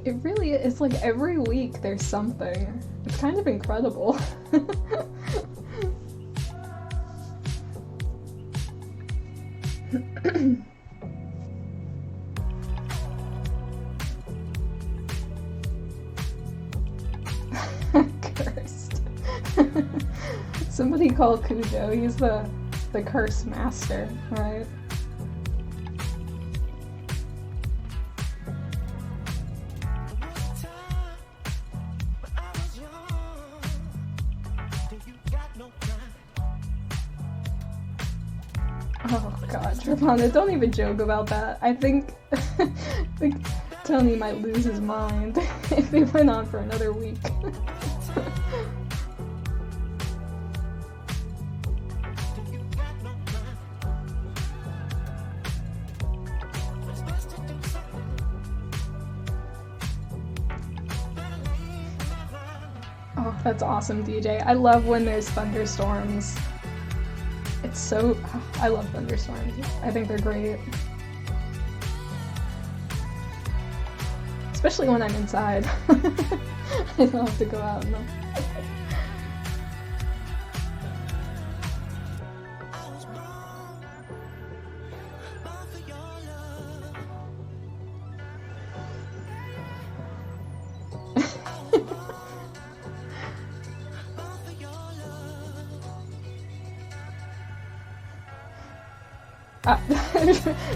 It really is, like every week there's something. It's kind of incredible. Cursed. Somebody call Cujo. He's the curse master, right? Oh god, Trapana, don't even joke about that. I think Tony might lose his mind if it went on for another week. Oh, that's awesome, DJ. I love when there's thunderstorms. It's so... I love thunderstorms. I think they're great. Especially when I'm inside. I don't have to go out in them.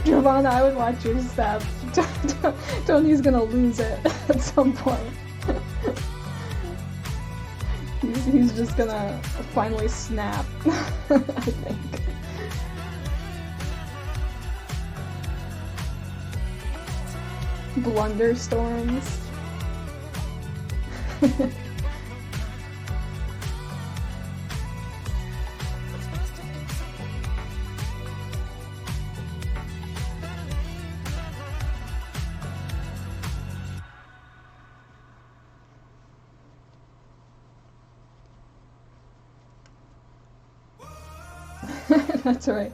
Giovanna, I would watch your step. Tony's gonna lose it at some point. He's just gonna finally snap, I think. Blunderstorms. That's right.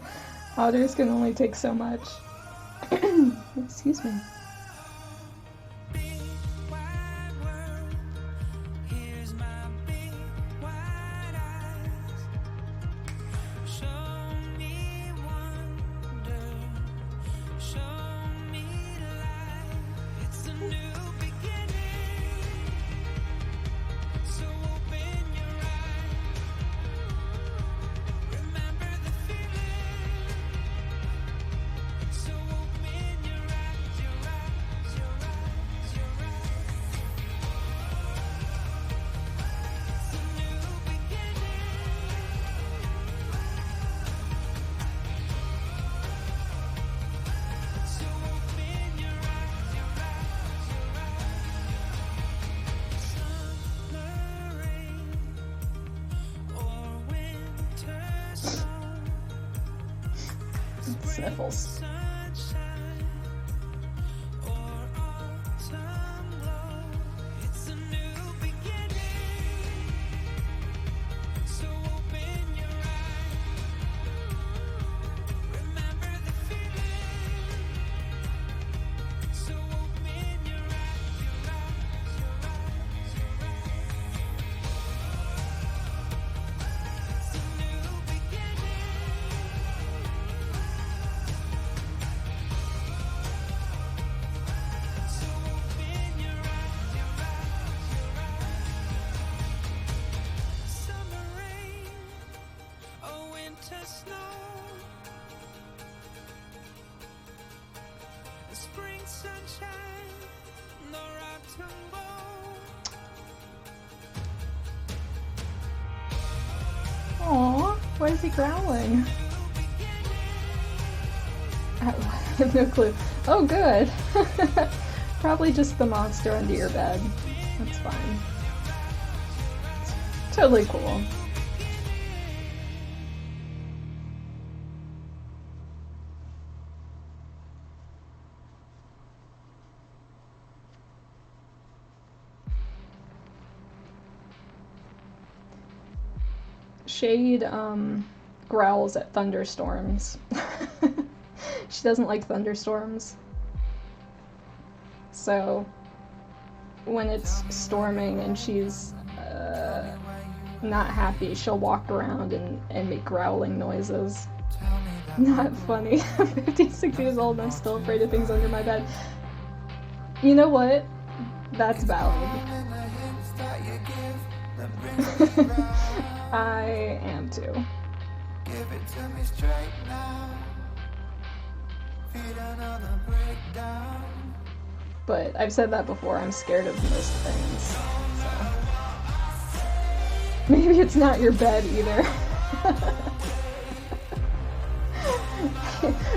Otters can only take so much. Excuse me. sniffles. Aww, why is he growling? I have no clue. Oh, good. Probably just the monster under your bed. That's fine. It's totally cool. Shade growls at thunderstorms. She doesn't like thunderstorms. So when it's storming and she's not happy, she'll walk around and make growling noises. Not funny. I'm 56 years old and I'm still afraid of things under my bed. You know what? That's valid. I am too. Give it to me straight now. Feed another breakdown. But I've said that before, I'm scared of most things. So. Maybe it's not your bed either.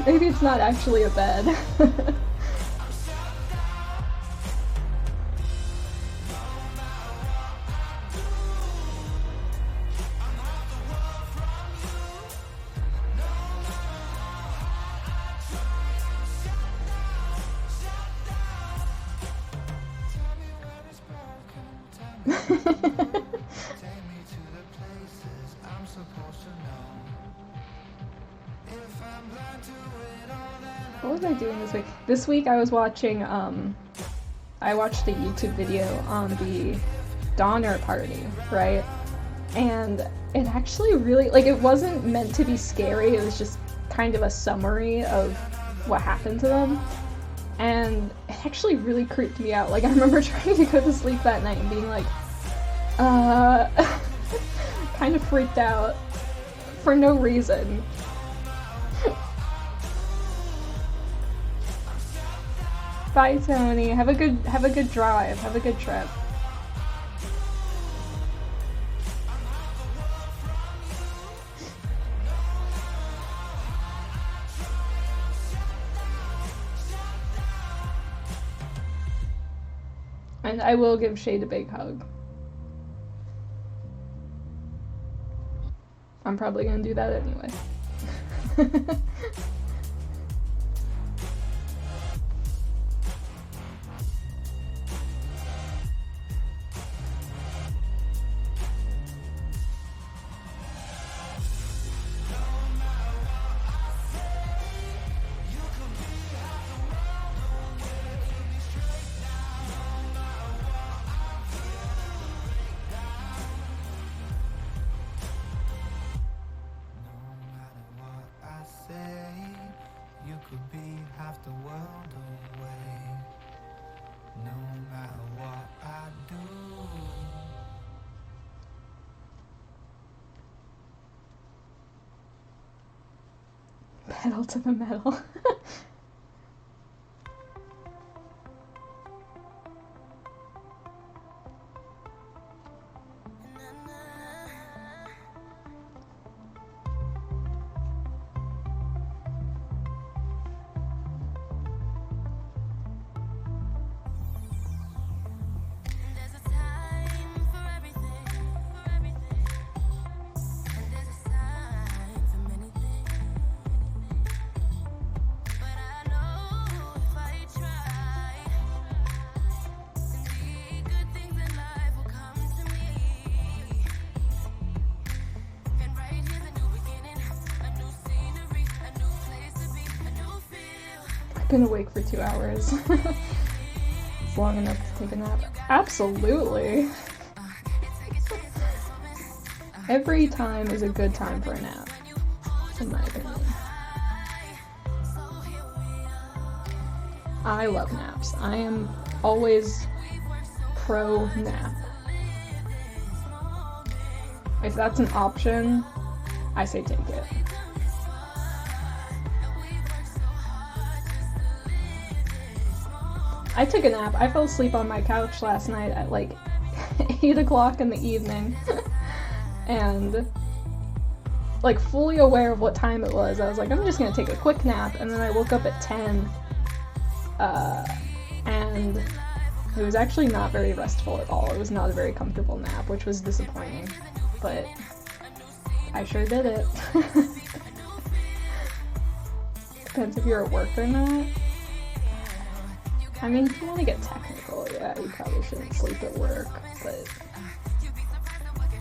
Maybe it's not actually a bed. What was I doing this week? This week I was watching, I watched a YouTube video on the Donner Party, right? And it actually really, like, it wasn't meant to be scary, it was just kind of a summary of what happened to them. And it actually really creeped me out. Like, I remember trying to go to sleep that night and being like, kind of freaked out for no reason. Bye, Tony. Have a good drive. Have a good trip. And I will give Shade a big hug. I'm probably gonna do that anyway. Pedal to the metal. been awake for 2 hours. It's long enough to take a nap. Absolutely. Every time is a good time for a nap, in my opinion. I love naps. I am always pro nap. If that's an option, I say take it. I took a nap. I fell asleep on my couch last night at like 8 o'clock in the evening. And like fully aware of what time it was, I was like, I'm just gonna take a quick nap. And then I woke up at 10. And it was actually not very restful at all. It was not a very comfortable nap, which was disappointing. But I sure did it. Depends if you're at work or not. I mean, if you want to get technical, yeah, you probably shouldn't sleep at work, but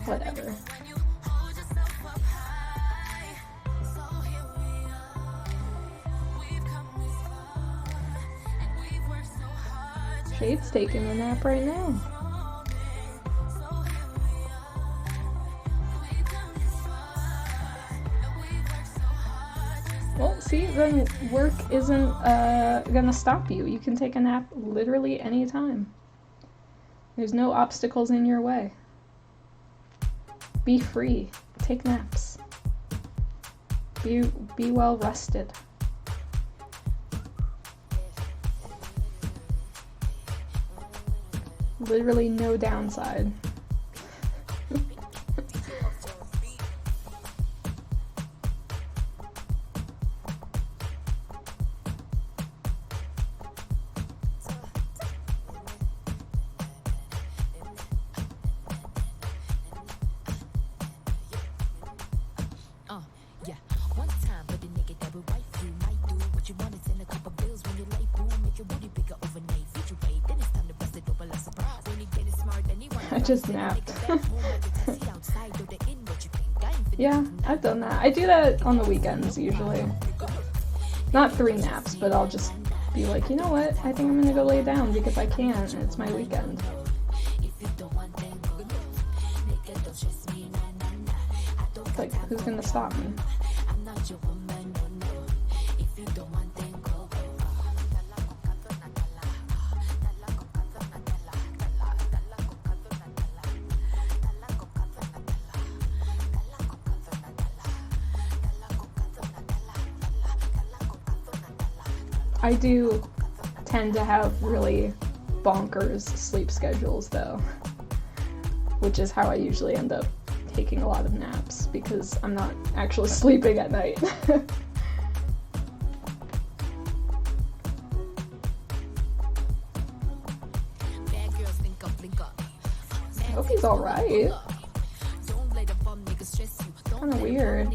whatever. Shade's taking a nap right now. Well, see, then work isn't gonna stop you. You can take a nap literally anytime. There's no obstacles in your way. Be free. Take naps. Be well rested. Literally no downside. I just napped. Yeah, I've done that. I do that on the weekends usually. Not 3 naps, but I'll just be like, you know what? I think I'm gonna go lay down because I can, and it's my weekend. Like, who's gonna stop me? I do tend to have really bonkers sleep schedules though, which is how I usually end up taking a lot of naps because I'm not actually sleeping at night. I hope he's alright. Kinda weird.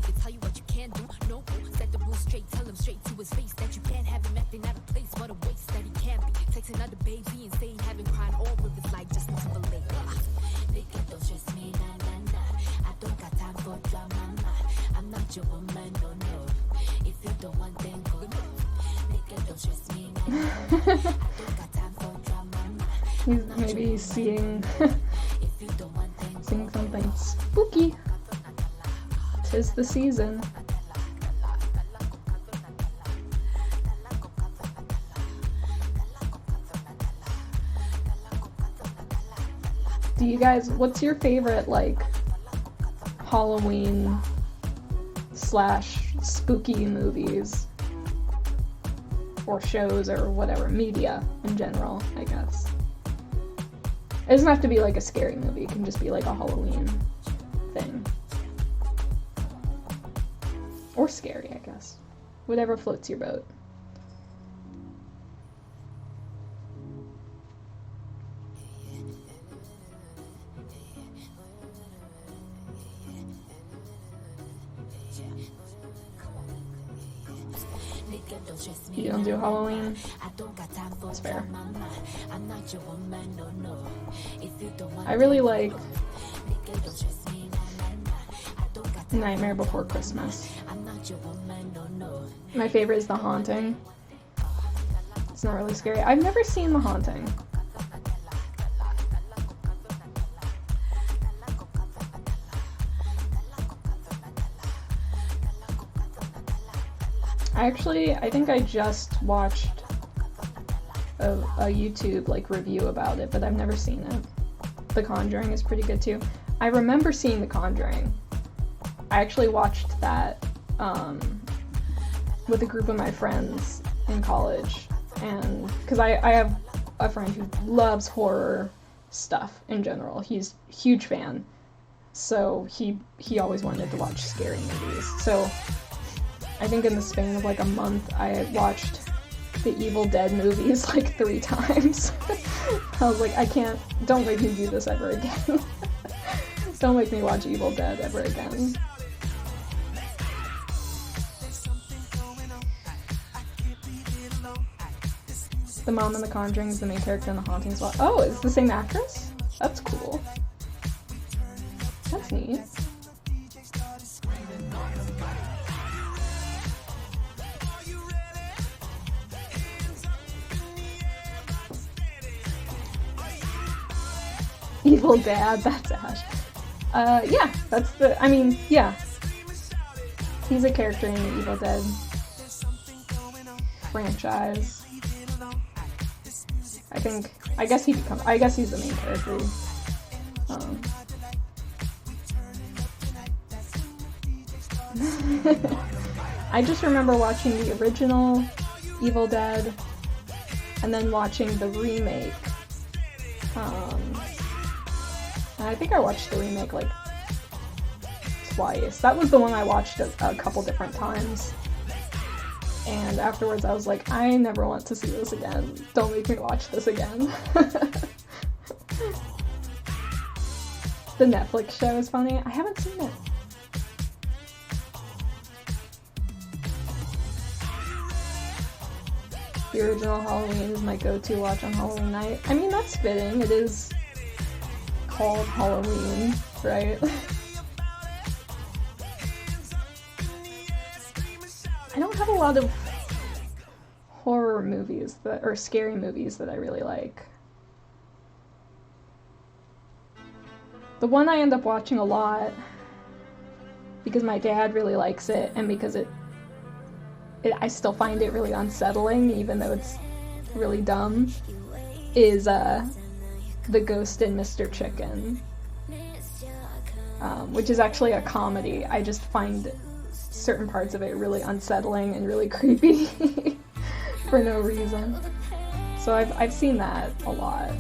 He's seeing something spooky. 'Tis the season. Do you guys, what's your favorite like Halloween / spooky movies or shows or whatever, media in general, I guess? It doesn't have to be like a scary movie, it can just be like a Halloween thing. Or scary, I guess. Whatever floats your boat. You don't do Halloween? That's fair. I really like Nightmare Before Christmas. My favorite is The Haunting. It's not really scary. I've never seen The Haunting. I think I just watched a YouTube like review about it, but I've never seen it. The Conjuring is pretty good too. I remember seeing The Conjuring. I actually watched that with a group of my friends in college, and because I have a friend who loves horror stuff in general. He's a huge fan, so he always wanted to watch scary movies. So I think in the span of like a month, I watched the Evil Dead movies like 3 times. I was like, don't make me do this ever again. Don't make me watch Evil Dead ever again. The mom in The Conjuring is the main character in The Haunting as well. Oh, it's the same actress? That's cool. That's neat. Evil Dad, that's Ash. Yeah, yeah. He's a character in the Evil Dead franchise. I guess he's the main character. I just remember watching the original Evil Dead and then watching the remake. And I think I watched the remake like twice. That was the one I watched a couple different times. And afterwards I was like, I never want to see this again. Don't make me watch this again. The Netflix show is funny. I haven't seen it. The original Halloween is my go-to watch on Halloween night. I mean, that's fitting. It is called Halloween, right? I don't have a lot of horror movies or scary movies that I really like. The one I end up watching a lot, because my dad really likes it, and because I still find it really unsettling, even though it's really dumb, is The Ghost in Mr. Chicken, which is actually a comedy. I just find certain parts of it really unsettling and really creepy for no reason. So I've seen that a lot.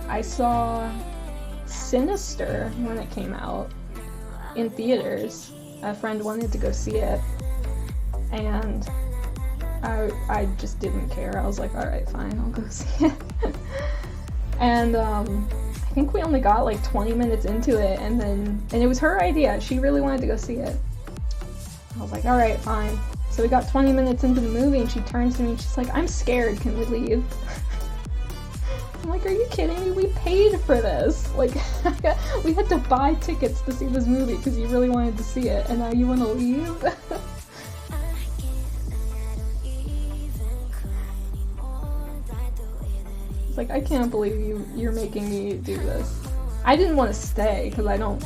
I saw Sinister when it came out in theaters. A friend wanted to go see it, and I just didn't care. I was like, alright, fine, I'll go see it. And I think we only got like 20 minutes into it, and it was her idea. She really wanted to go see it. I was like, alright, fine. So we got 20 minutes into the movie, and she turns to me and she's like, I'm scared, can we leave? I'm like, are you kidding me? We paid for this. Like, we had to buy tickets to see this movie because you really wanted to see it, and now you want to leave? It's like, I can't believe you're making me do this. I didn't want to stay because I don't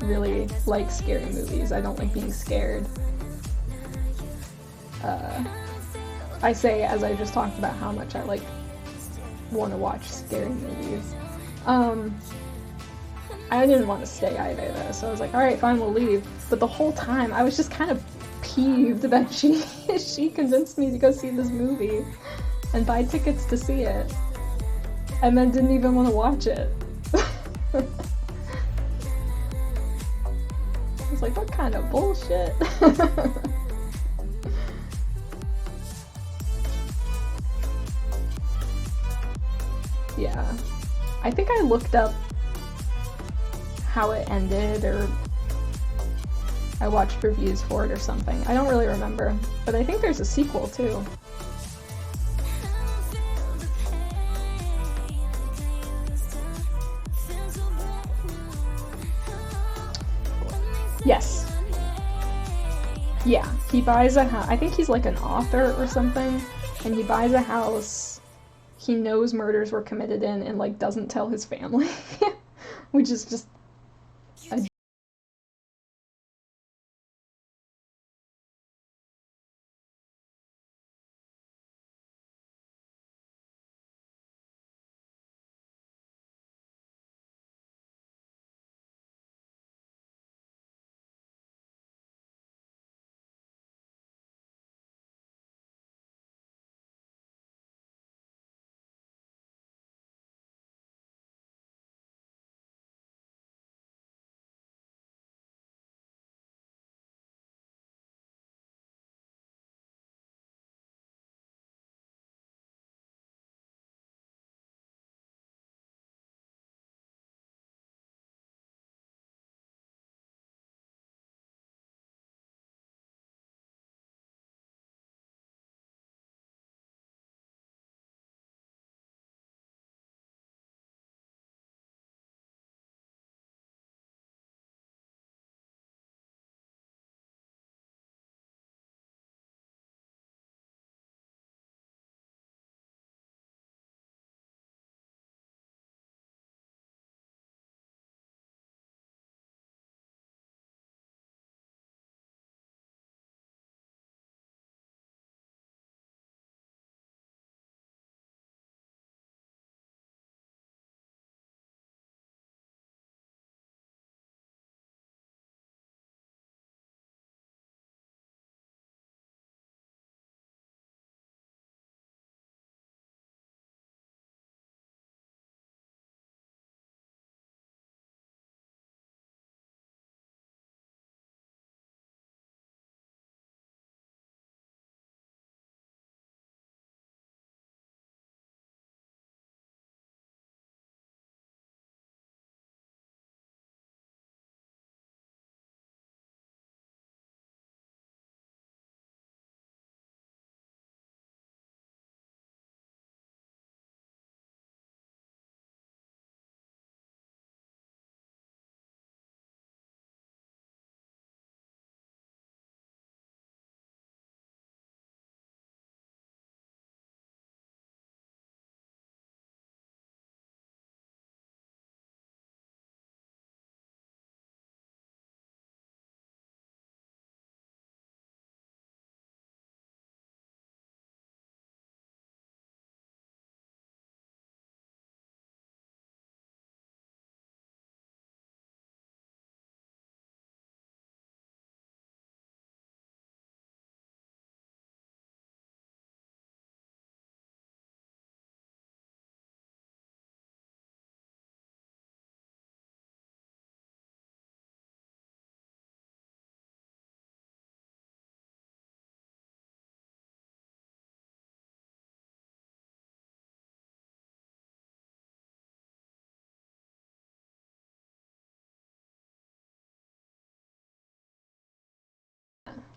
really like scary movies. I don't like being scared. I say, as I just talked about, how much I like want to watch scary movies. I didn't want to stay either though, so I was like, alright, fine, we'll leave. But the whole time I was just kind of peeved that she convinced me to go see this movie and buy tickets to see it, and then didn't even want to watch it. I was like, what kind of bullshit? Yeah, I think I looked up how it ended, or I watched reviews for it or something. I don't really remember, but I think there's a sequel too. Yes. Yeah, he buys a house. I think he's like an author or something, and he buys a house he knows murders were committed in and like doesn't tell his family, which is just a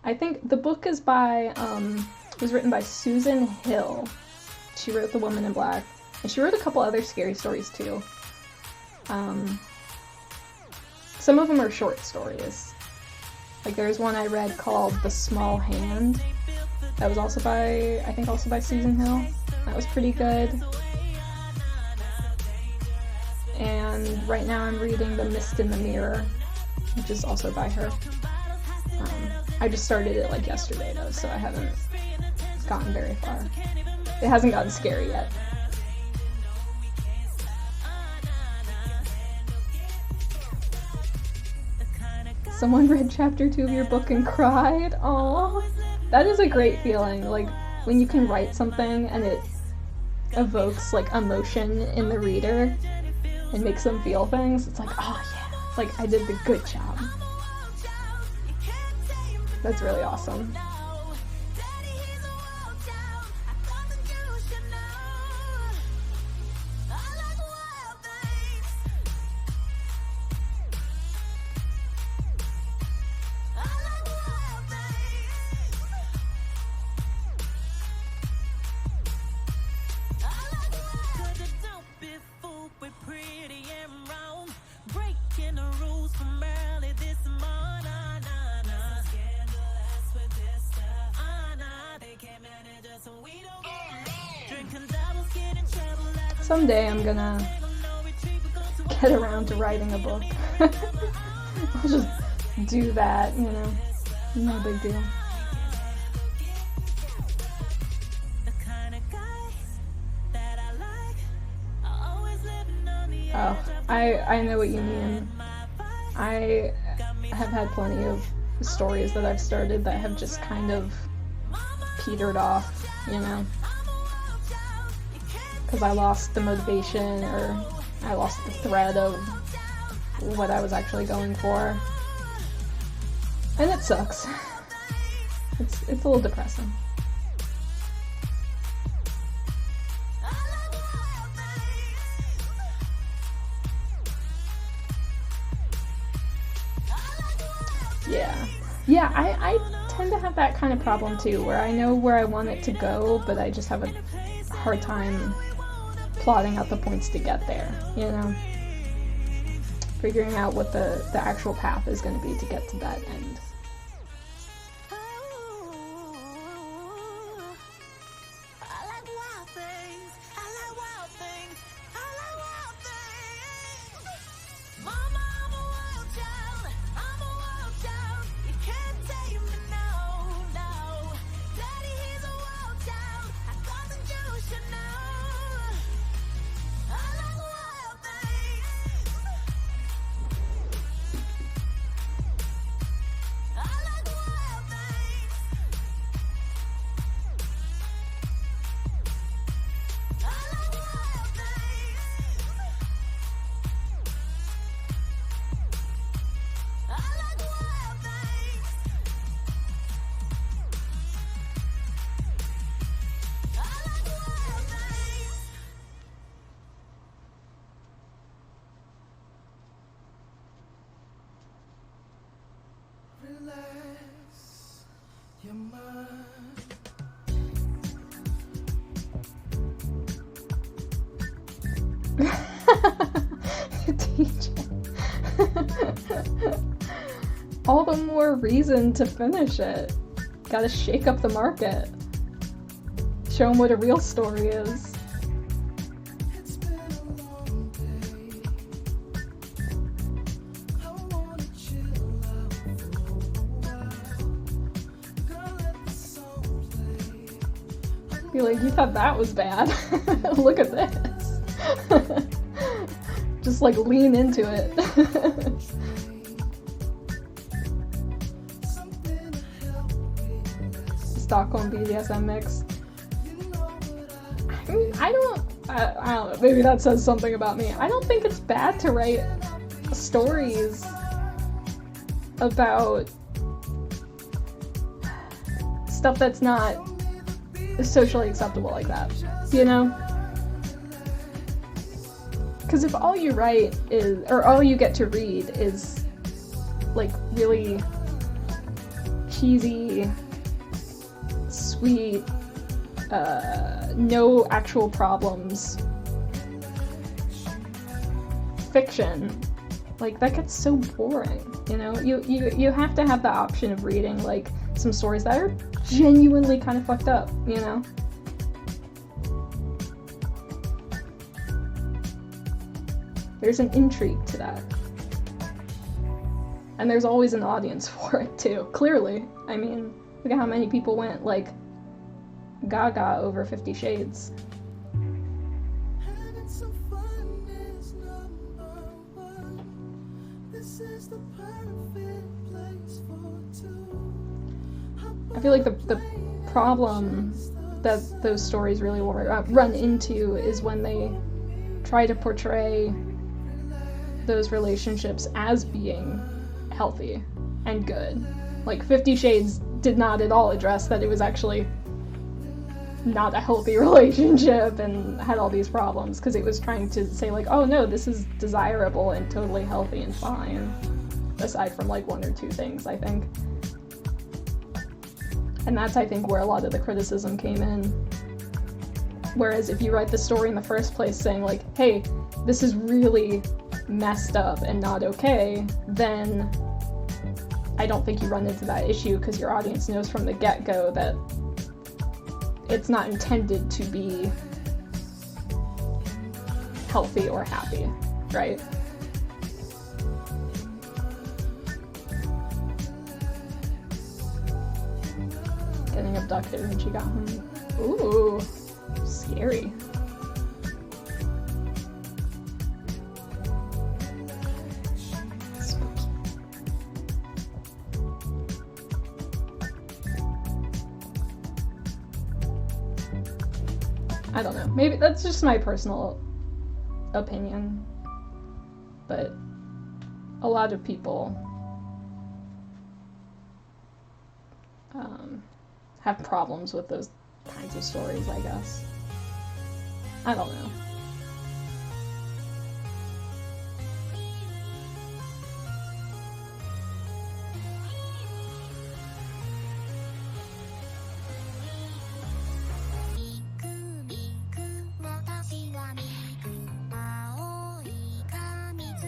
I think the book is by was written by Susan Hill. She wrote The Woman in Black, and she wrote a couple other scary stories too. Some of them are short stories. Like there's one I read called The Small Hand. That was also by, I think also by Susan Hill. That was pretty good. And right now I'm reading The Mist in the Mirror, which is also by her. I just started it like yesterday though, so I haven't gotten very far. It hasn't gotten scary yet. Someone read chapter 2 of your book and cried. Aww. That is a great feeling, like when you can write something and it evokes like emotion in the reader and makes them feel things. It's like, oh yeah, it's like I did the good job. That's really awesome. Someday I'm gonna get around to writing a book. I'll just do that, you know. No big deal. Oh, I know what you mean. I have had plenty of stories that I've started that have just kind of petered off, you know? Because I lost the motivation, or I lost the thread of what I was actually going for. And it sucks. It's a little depressing. Yeah, I tend to have that kind of problem too, where I know where I want it to go, but I just have a hard time plotting out the points to get there, you know? Figuring out what the actual path is going to be to get to that end. Relax your mind. DJ. All the more reason to finish it. Gotta shake up the market. Show them what a real story is. It's been a long day. I wanna chill out for a while. Girl, let the song play. Be like, you thought that was bad. Look at this. Just like lean into it. Stockholm BDSM mix. I mean, I don't know, maybe that says something about me. I don't think it's bad to write stories about stuff that's not socially acceptable like that, you know? Because if all you write is, or all you get to read is like really cheesy, sweet, no actual problems fiction, like that gets so boring, you know? You have to have the option of reading like some stories that are genuinely kind of fucked up, you know? There's an intrigue to that. And there's always an audience for it too, clearly. I mean, look at how many people went like gaga over 50 Shades. Having some fun is number one. This is the perfect place for two. I feel like the problem that those stories really run into is when they try to portray those relationships as being healthy and good. Like 50 Shades did not at all address that it was actually not a healthy relationship and had all these problems, because it was trying to say like, oh no, this is desirable and totally healthy and fine, aside from like one or two things, I think. And that's, I think, where a lot of the criticism came in. Whereas if you write the story in the first place saying like, hey, this is really messed up and not okay, then I don't think you run into that issue, because your audience knows from the get-go that it's not intended to be healthy or happy, right? Getting abducted when she got home. Ooh, scary. I don't know. Maybe that's just my personal opinion. But a lot of people have problems with those kinds of stories, I guess. I don't know.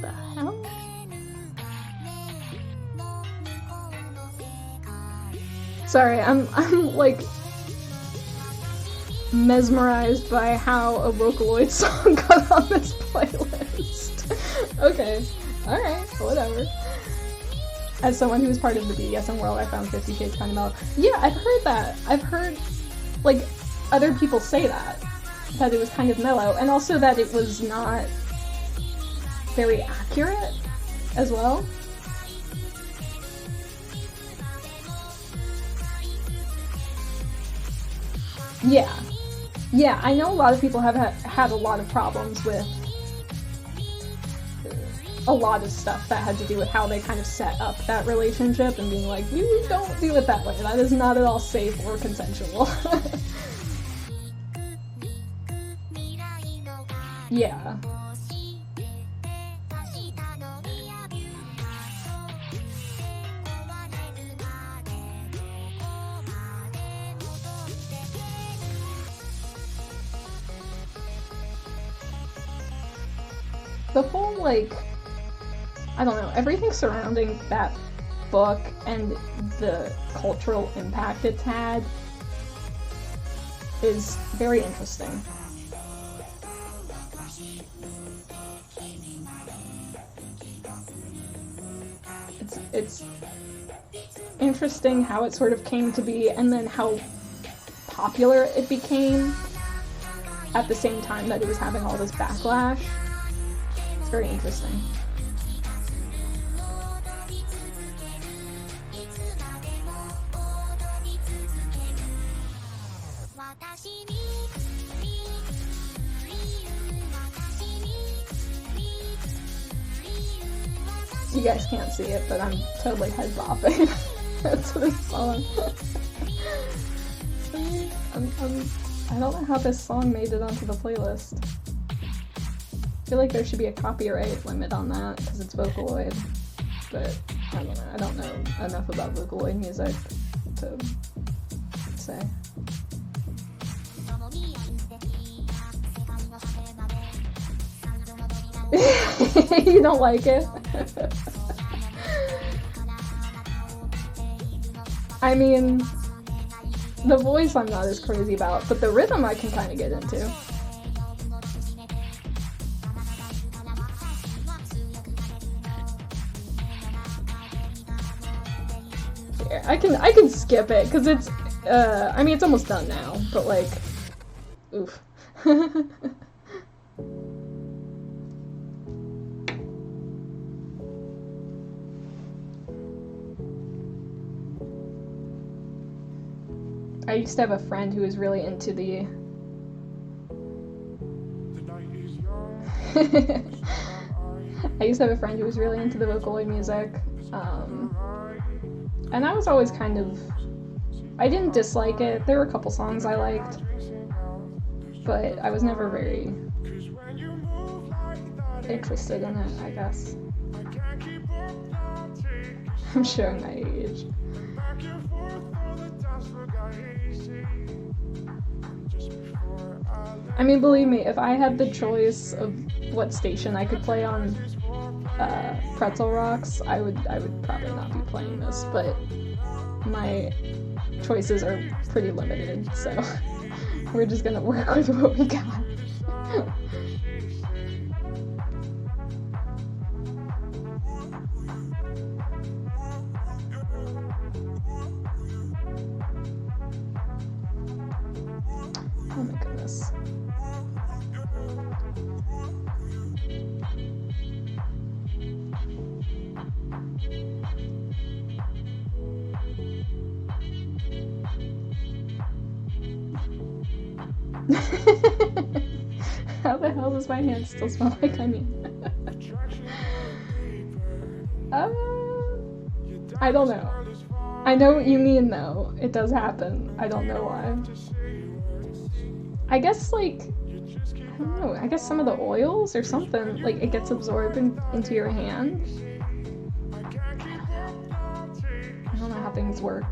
The hell? Sorry, I'm like mesmerized by how a Vocaloid song got on this playlist. Okay, alright, whatever. As someone who was part of the BDSM world, I found 50 Shades kind of mellow. Yeah, I've heard that. I've heard, like, other people say that it was kind of mellow, and also that it was not very accurate as well. Yeah, I know a lot of people have had a lot of problems with a lot of stuff that had to do with how they kind of set up that relationship and being like, you don't do it that way, that is not at all safe or consensual. Yeah. The whole, like, I don't know, everything surrounding that book and the cultural impact it's had is very interesting. It's interesting how it sort of came to be, and then how popular it became at the same time that it was having all this backlash. It's very interesting. You guys can't see it, but I'm totally head bopping to this song. I don't know how this song made it onto the playlist. I feel like there should be a copyright limit on that because it's Vocaloid, but I don't know. I don't know enough about Vocaloid music to say. You don't like it? I mean, the voice I'm not as crazy about, but the rhythm I can kind of get into. Here, I can skip it because it's I mean, it's almost done now, but like, oof. I used to have a friend who was really into the I used to have a friend who was really into the Vocaloid music, and I was always kind of, I didn't dislike it. There were a couple songs I liked, but I was never very interested in it, I guess. I'm showing my age. I mean, believe me, if I had the choice of what station I could play on Pretzel Rocks, I would probably not be playing this, but my choices are pretty limited, so we're just gonna work with what we got. How the hell does my hand still smell like onion? I don't know. I know what you mean though. It does happen. I don't know why. I guess like, I don't know, I guess some of the oils or something, like it gets absorbed into your hand. I don't know how things work.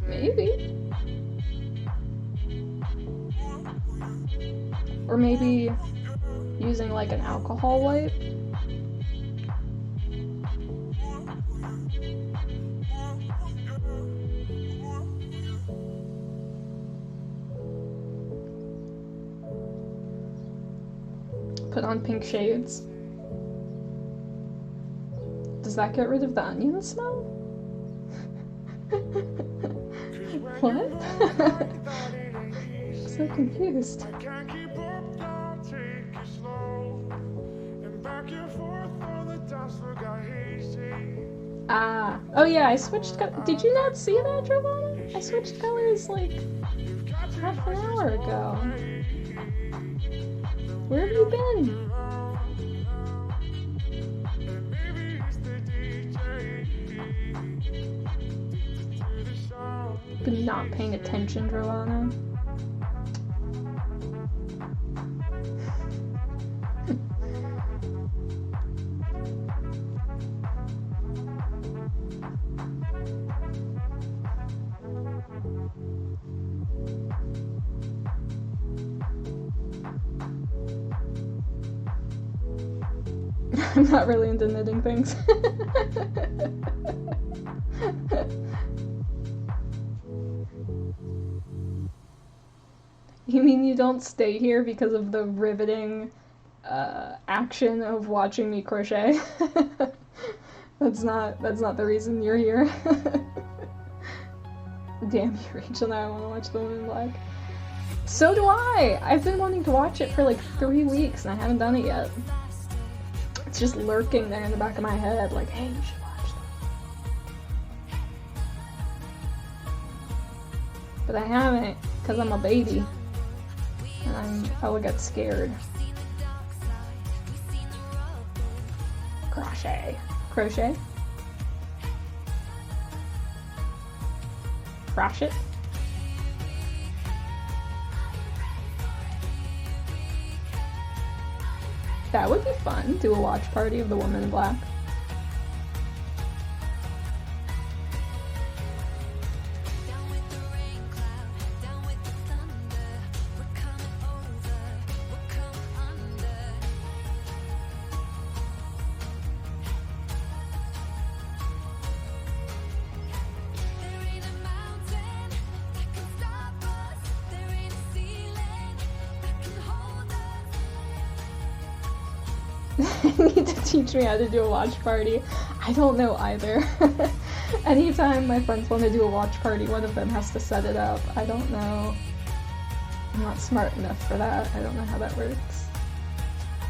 Maybe. Or maybe using like an alcohol wipe. Put on pink shades. Does that get rid of the onion smell? What? I'm so confused. Ah. Oh yeah, I switched did you not see that, Giovanna? I switched colors like half an hour ago. Where have you been? Been not paying attention, Giovanna. I'm not really into knitting things. You mean you don't stay here because of the riveting action of watching me crochet? That's not the reason you're here. Damn you, Rachel, now I want to watch The Woman in Black. So do I! I've been wanting to watch it for like 3 weeks and I haven't done it yet. It's just lurking there in the back of my head, like, hey, you should watch that. But I haven't, because I'm a baby. And I will get scared. Crochet. Crochet? Crochet? That would be fun. Do a watch party of The Woman in Black. Need to teach me how to do a watch party. I don't know either. Anytime my friends want to do a watch party, one of them has to set it up. I don't know. I'm not smart enough for that. I don't know how that works.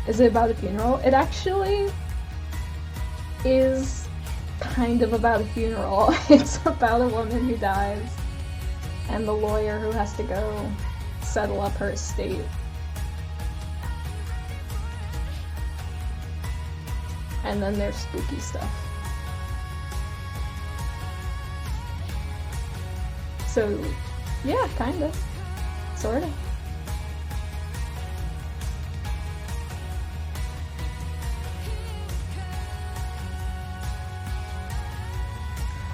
Is it about a funeral? It actually is kind of about a funeral. It's about a woman who dies and the lawyer who has to go settle up her estate. And then there's spooky stuff. So, yeah, kinda. Sorta.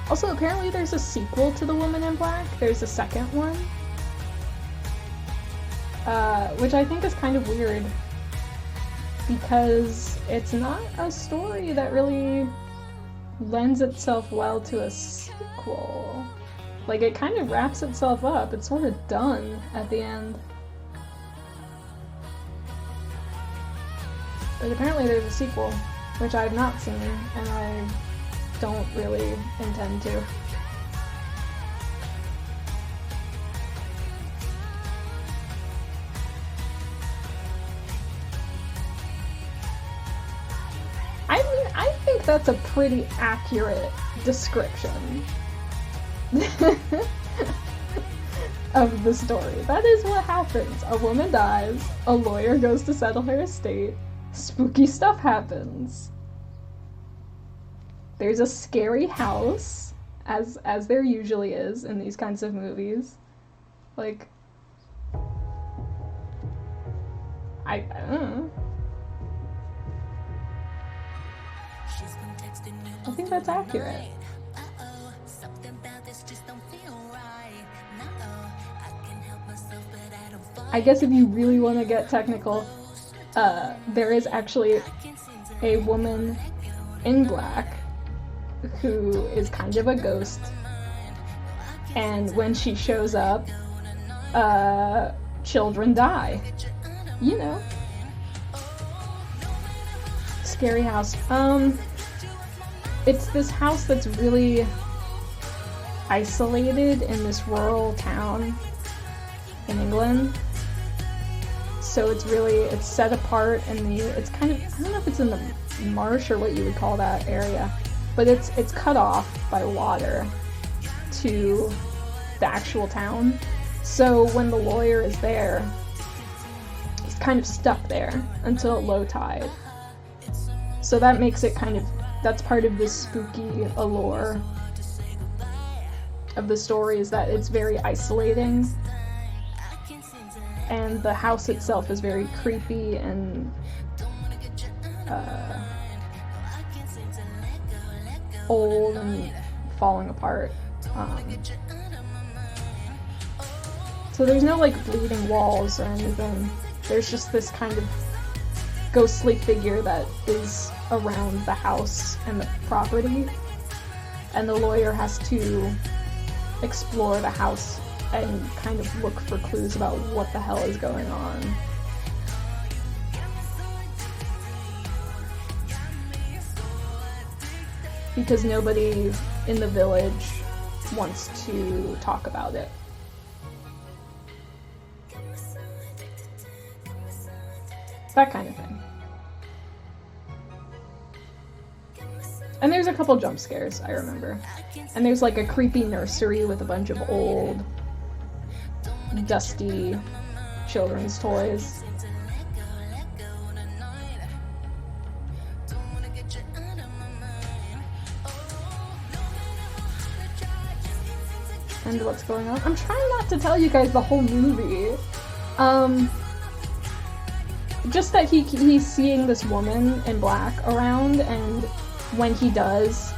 Also, apparently there's a sequel to The Woman in Black. There's a second one. Which I think is kind of weird. Because it's not a story that really lends itself well to a sequel. Like, it kind of wraps itself up. It's sort of done at the end. But apparently there's a sequel, which I have not seen, and I don't really intend to. I mean, I think that's a pretty accurate description of the story. That is what happens. A woman dies, a lawyer goes to settle her estate, spooky stuff happens. There's a scary house, as there usually is in these kinds of movies. Like, I don't know. I think that's accurate. I guess if you really want to get technical, there is actually a woman in black who is kind of a ghost, and when she shows up, children die. You know. Scary house. It's this house that's really isolated in this rural town in England. So it's set apart in it's kind of, I don't know if it's in the marsh or what you would call that area, but it's cut off by water to the actual town. So when the lawyer is there, he's kind of stuck there until low tide. So that makes it that's part of this spooky allure of the story, is that it's very isolating. And the house itself is very creepy and old and falling apart. So there's no like bleeding walls or anything. There's just this kind of ghostly figure that is around the house and the property. And the lawyer has to explore the house and kind of look for clues about what the hell is going on. Because nobody in the village wants to talk about it. That kind of thing. And there's a couple jump scares, I remember. And there's like a creepy nursery with a bunch of old, dusty children's toys. And what's going on? I'm trying not to tell you guys the whole movie. Just that he's seeing this woman in black around, and when he does,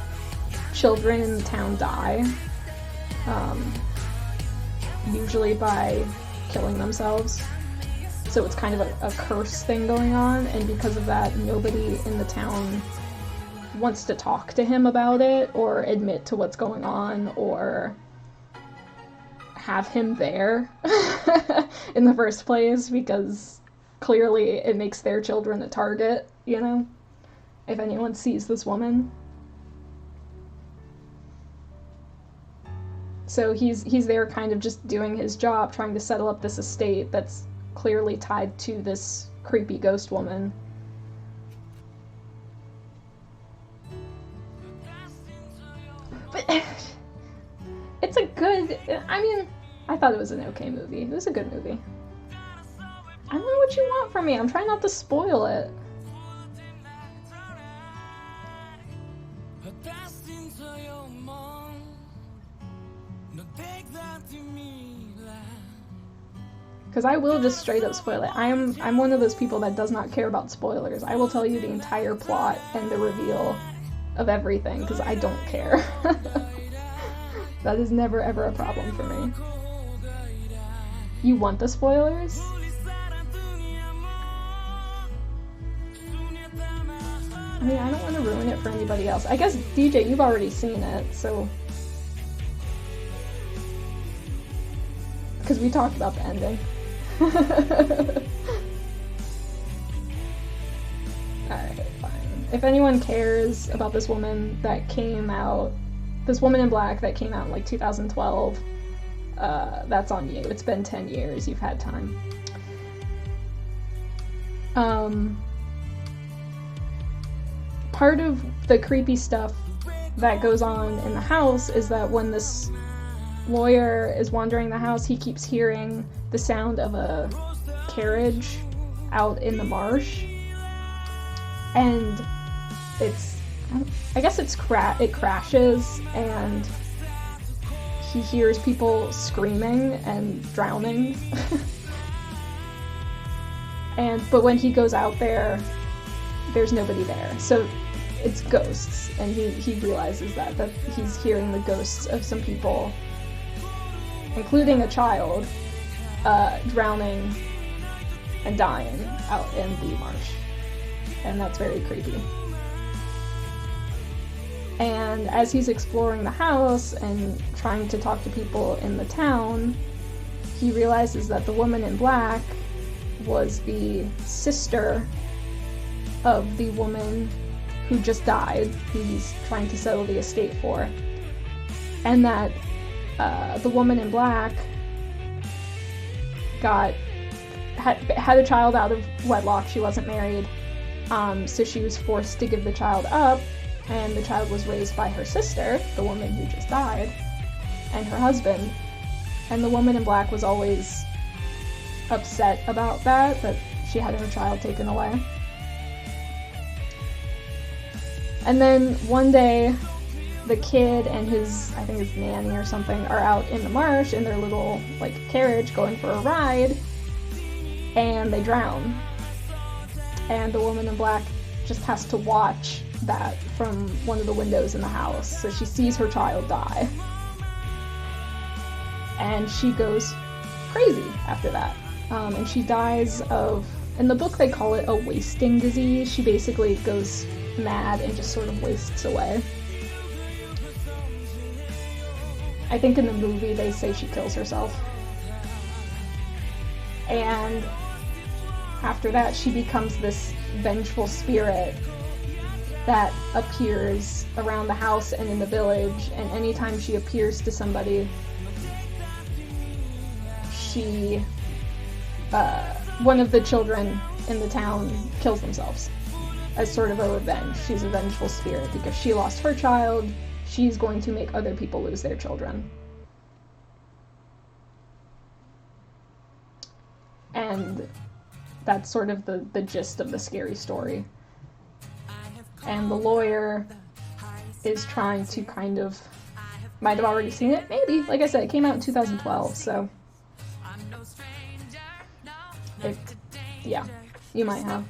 children in the town die. Usually by killing themselves. So it's kind of a curse thing going on, and because of that, nobody in the town wants to talk to him about it, or admit to what's going on, or have him there in the first place, because clearly it makes their children a target, you know, if anyone sees this woman. So he's there kind of just doing his job, trying to settle up this estate that's clearly tied to this creepy ghost woman. But it's a good, I mean, I thought it was an okay movie. It was a good movie. I don't know what you want from me. I'm trying not to spoil it. Because I will just straight up spoil it. I'm one of those people that does not care about spoilers. I will tell you the entire plot and the reveal of everything, because I don't care. That is never ever a problem for me. You want the spoilers? I mean, I don't want to ruin it for anybody else. I guess, DJ, you've already seen it, so... Because we talked about the ending. Alright, fine. If anyone cares about this woman that came out... This Woman in Black that came out in, like, 2012, that's on you. It's been 10 years. You've had time. Part of the creepy stuff that goes on in the house is that when this lawyer is wandering the house, he keeps hearing the sound of a carriage out in the marsh, and I guess it crashes, and he hears people screaming and drowning. But when he goes out there, there's nobody there. So it's ghosts, and he realizes that he's hearing the ghosts of some people, including a child, drowning and dying out in the marsh. And that's very creepy. And as he's exploring the house and trying to talk to people in the town, he realizes that the woman in black was the sister of the woman who just died, who he's trying to settle the estate for. And that the woman in black had a child out of wedlock. She wasn't married, so she was forced to give the child up, and the child was raised by her sister, the woman who just died, and her husband. And the woman in black was always upset about that she had her child taken away. And then one day, the kid and his nanny or something are out in the marsh in their little, like, carriage going for a ride, and they drown. And the woman in black just has to watch that from one of the windows in the house. So she sees her child die. And she goes crazy after that. And she dies of, in the book they call it a wasting disease. She basically goes mad and just sort of wastes away. I think in the movie they say she kills herself. And after that she becomes this vengeful spirit that appears around the house and in the village, and anytime she appears to somebody, one of the children in the town kills themselves as sort of a revenge. She's a vengeful spirit because she lost her child. She's going to make other people lose their children. And that's sort of the gist of the scary story. And the lawyer is trying to kind of, might have already seen it, maybe. Like I said, it came out in 2012, so yeah, you might have.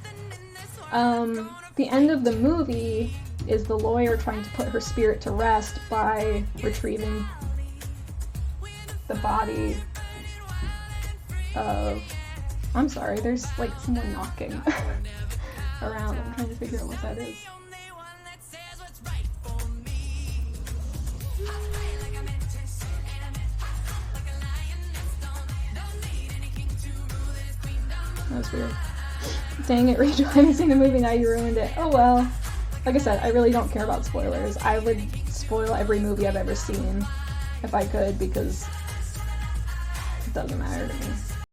The end of the movie is the lawyer trying to put her spirit to rest by retrieving the body of... I'm sorry, there's like someone knocking around. I'm trying to figure out what that is. That was weird. Dang it, Rachel, I haven't seen the movie, now you ruined it. Oh well. Like I said, I really don't care about spoilers. I would spoil every movie I've ever seen if I could, because it doesn't matter to me.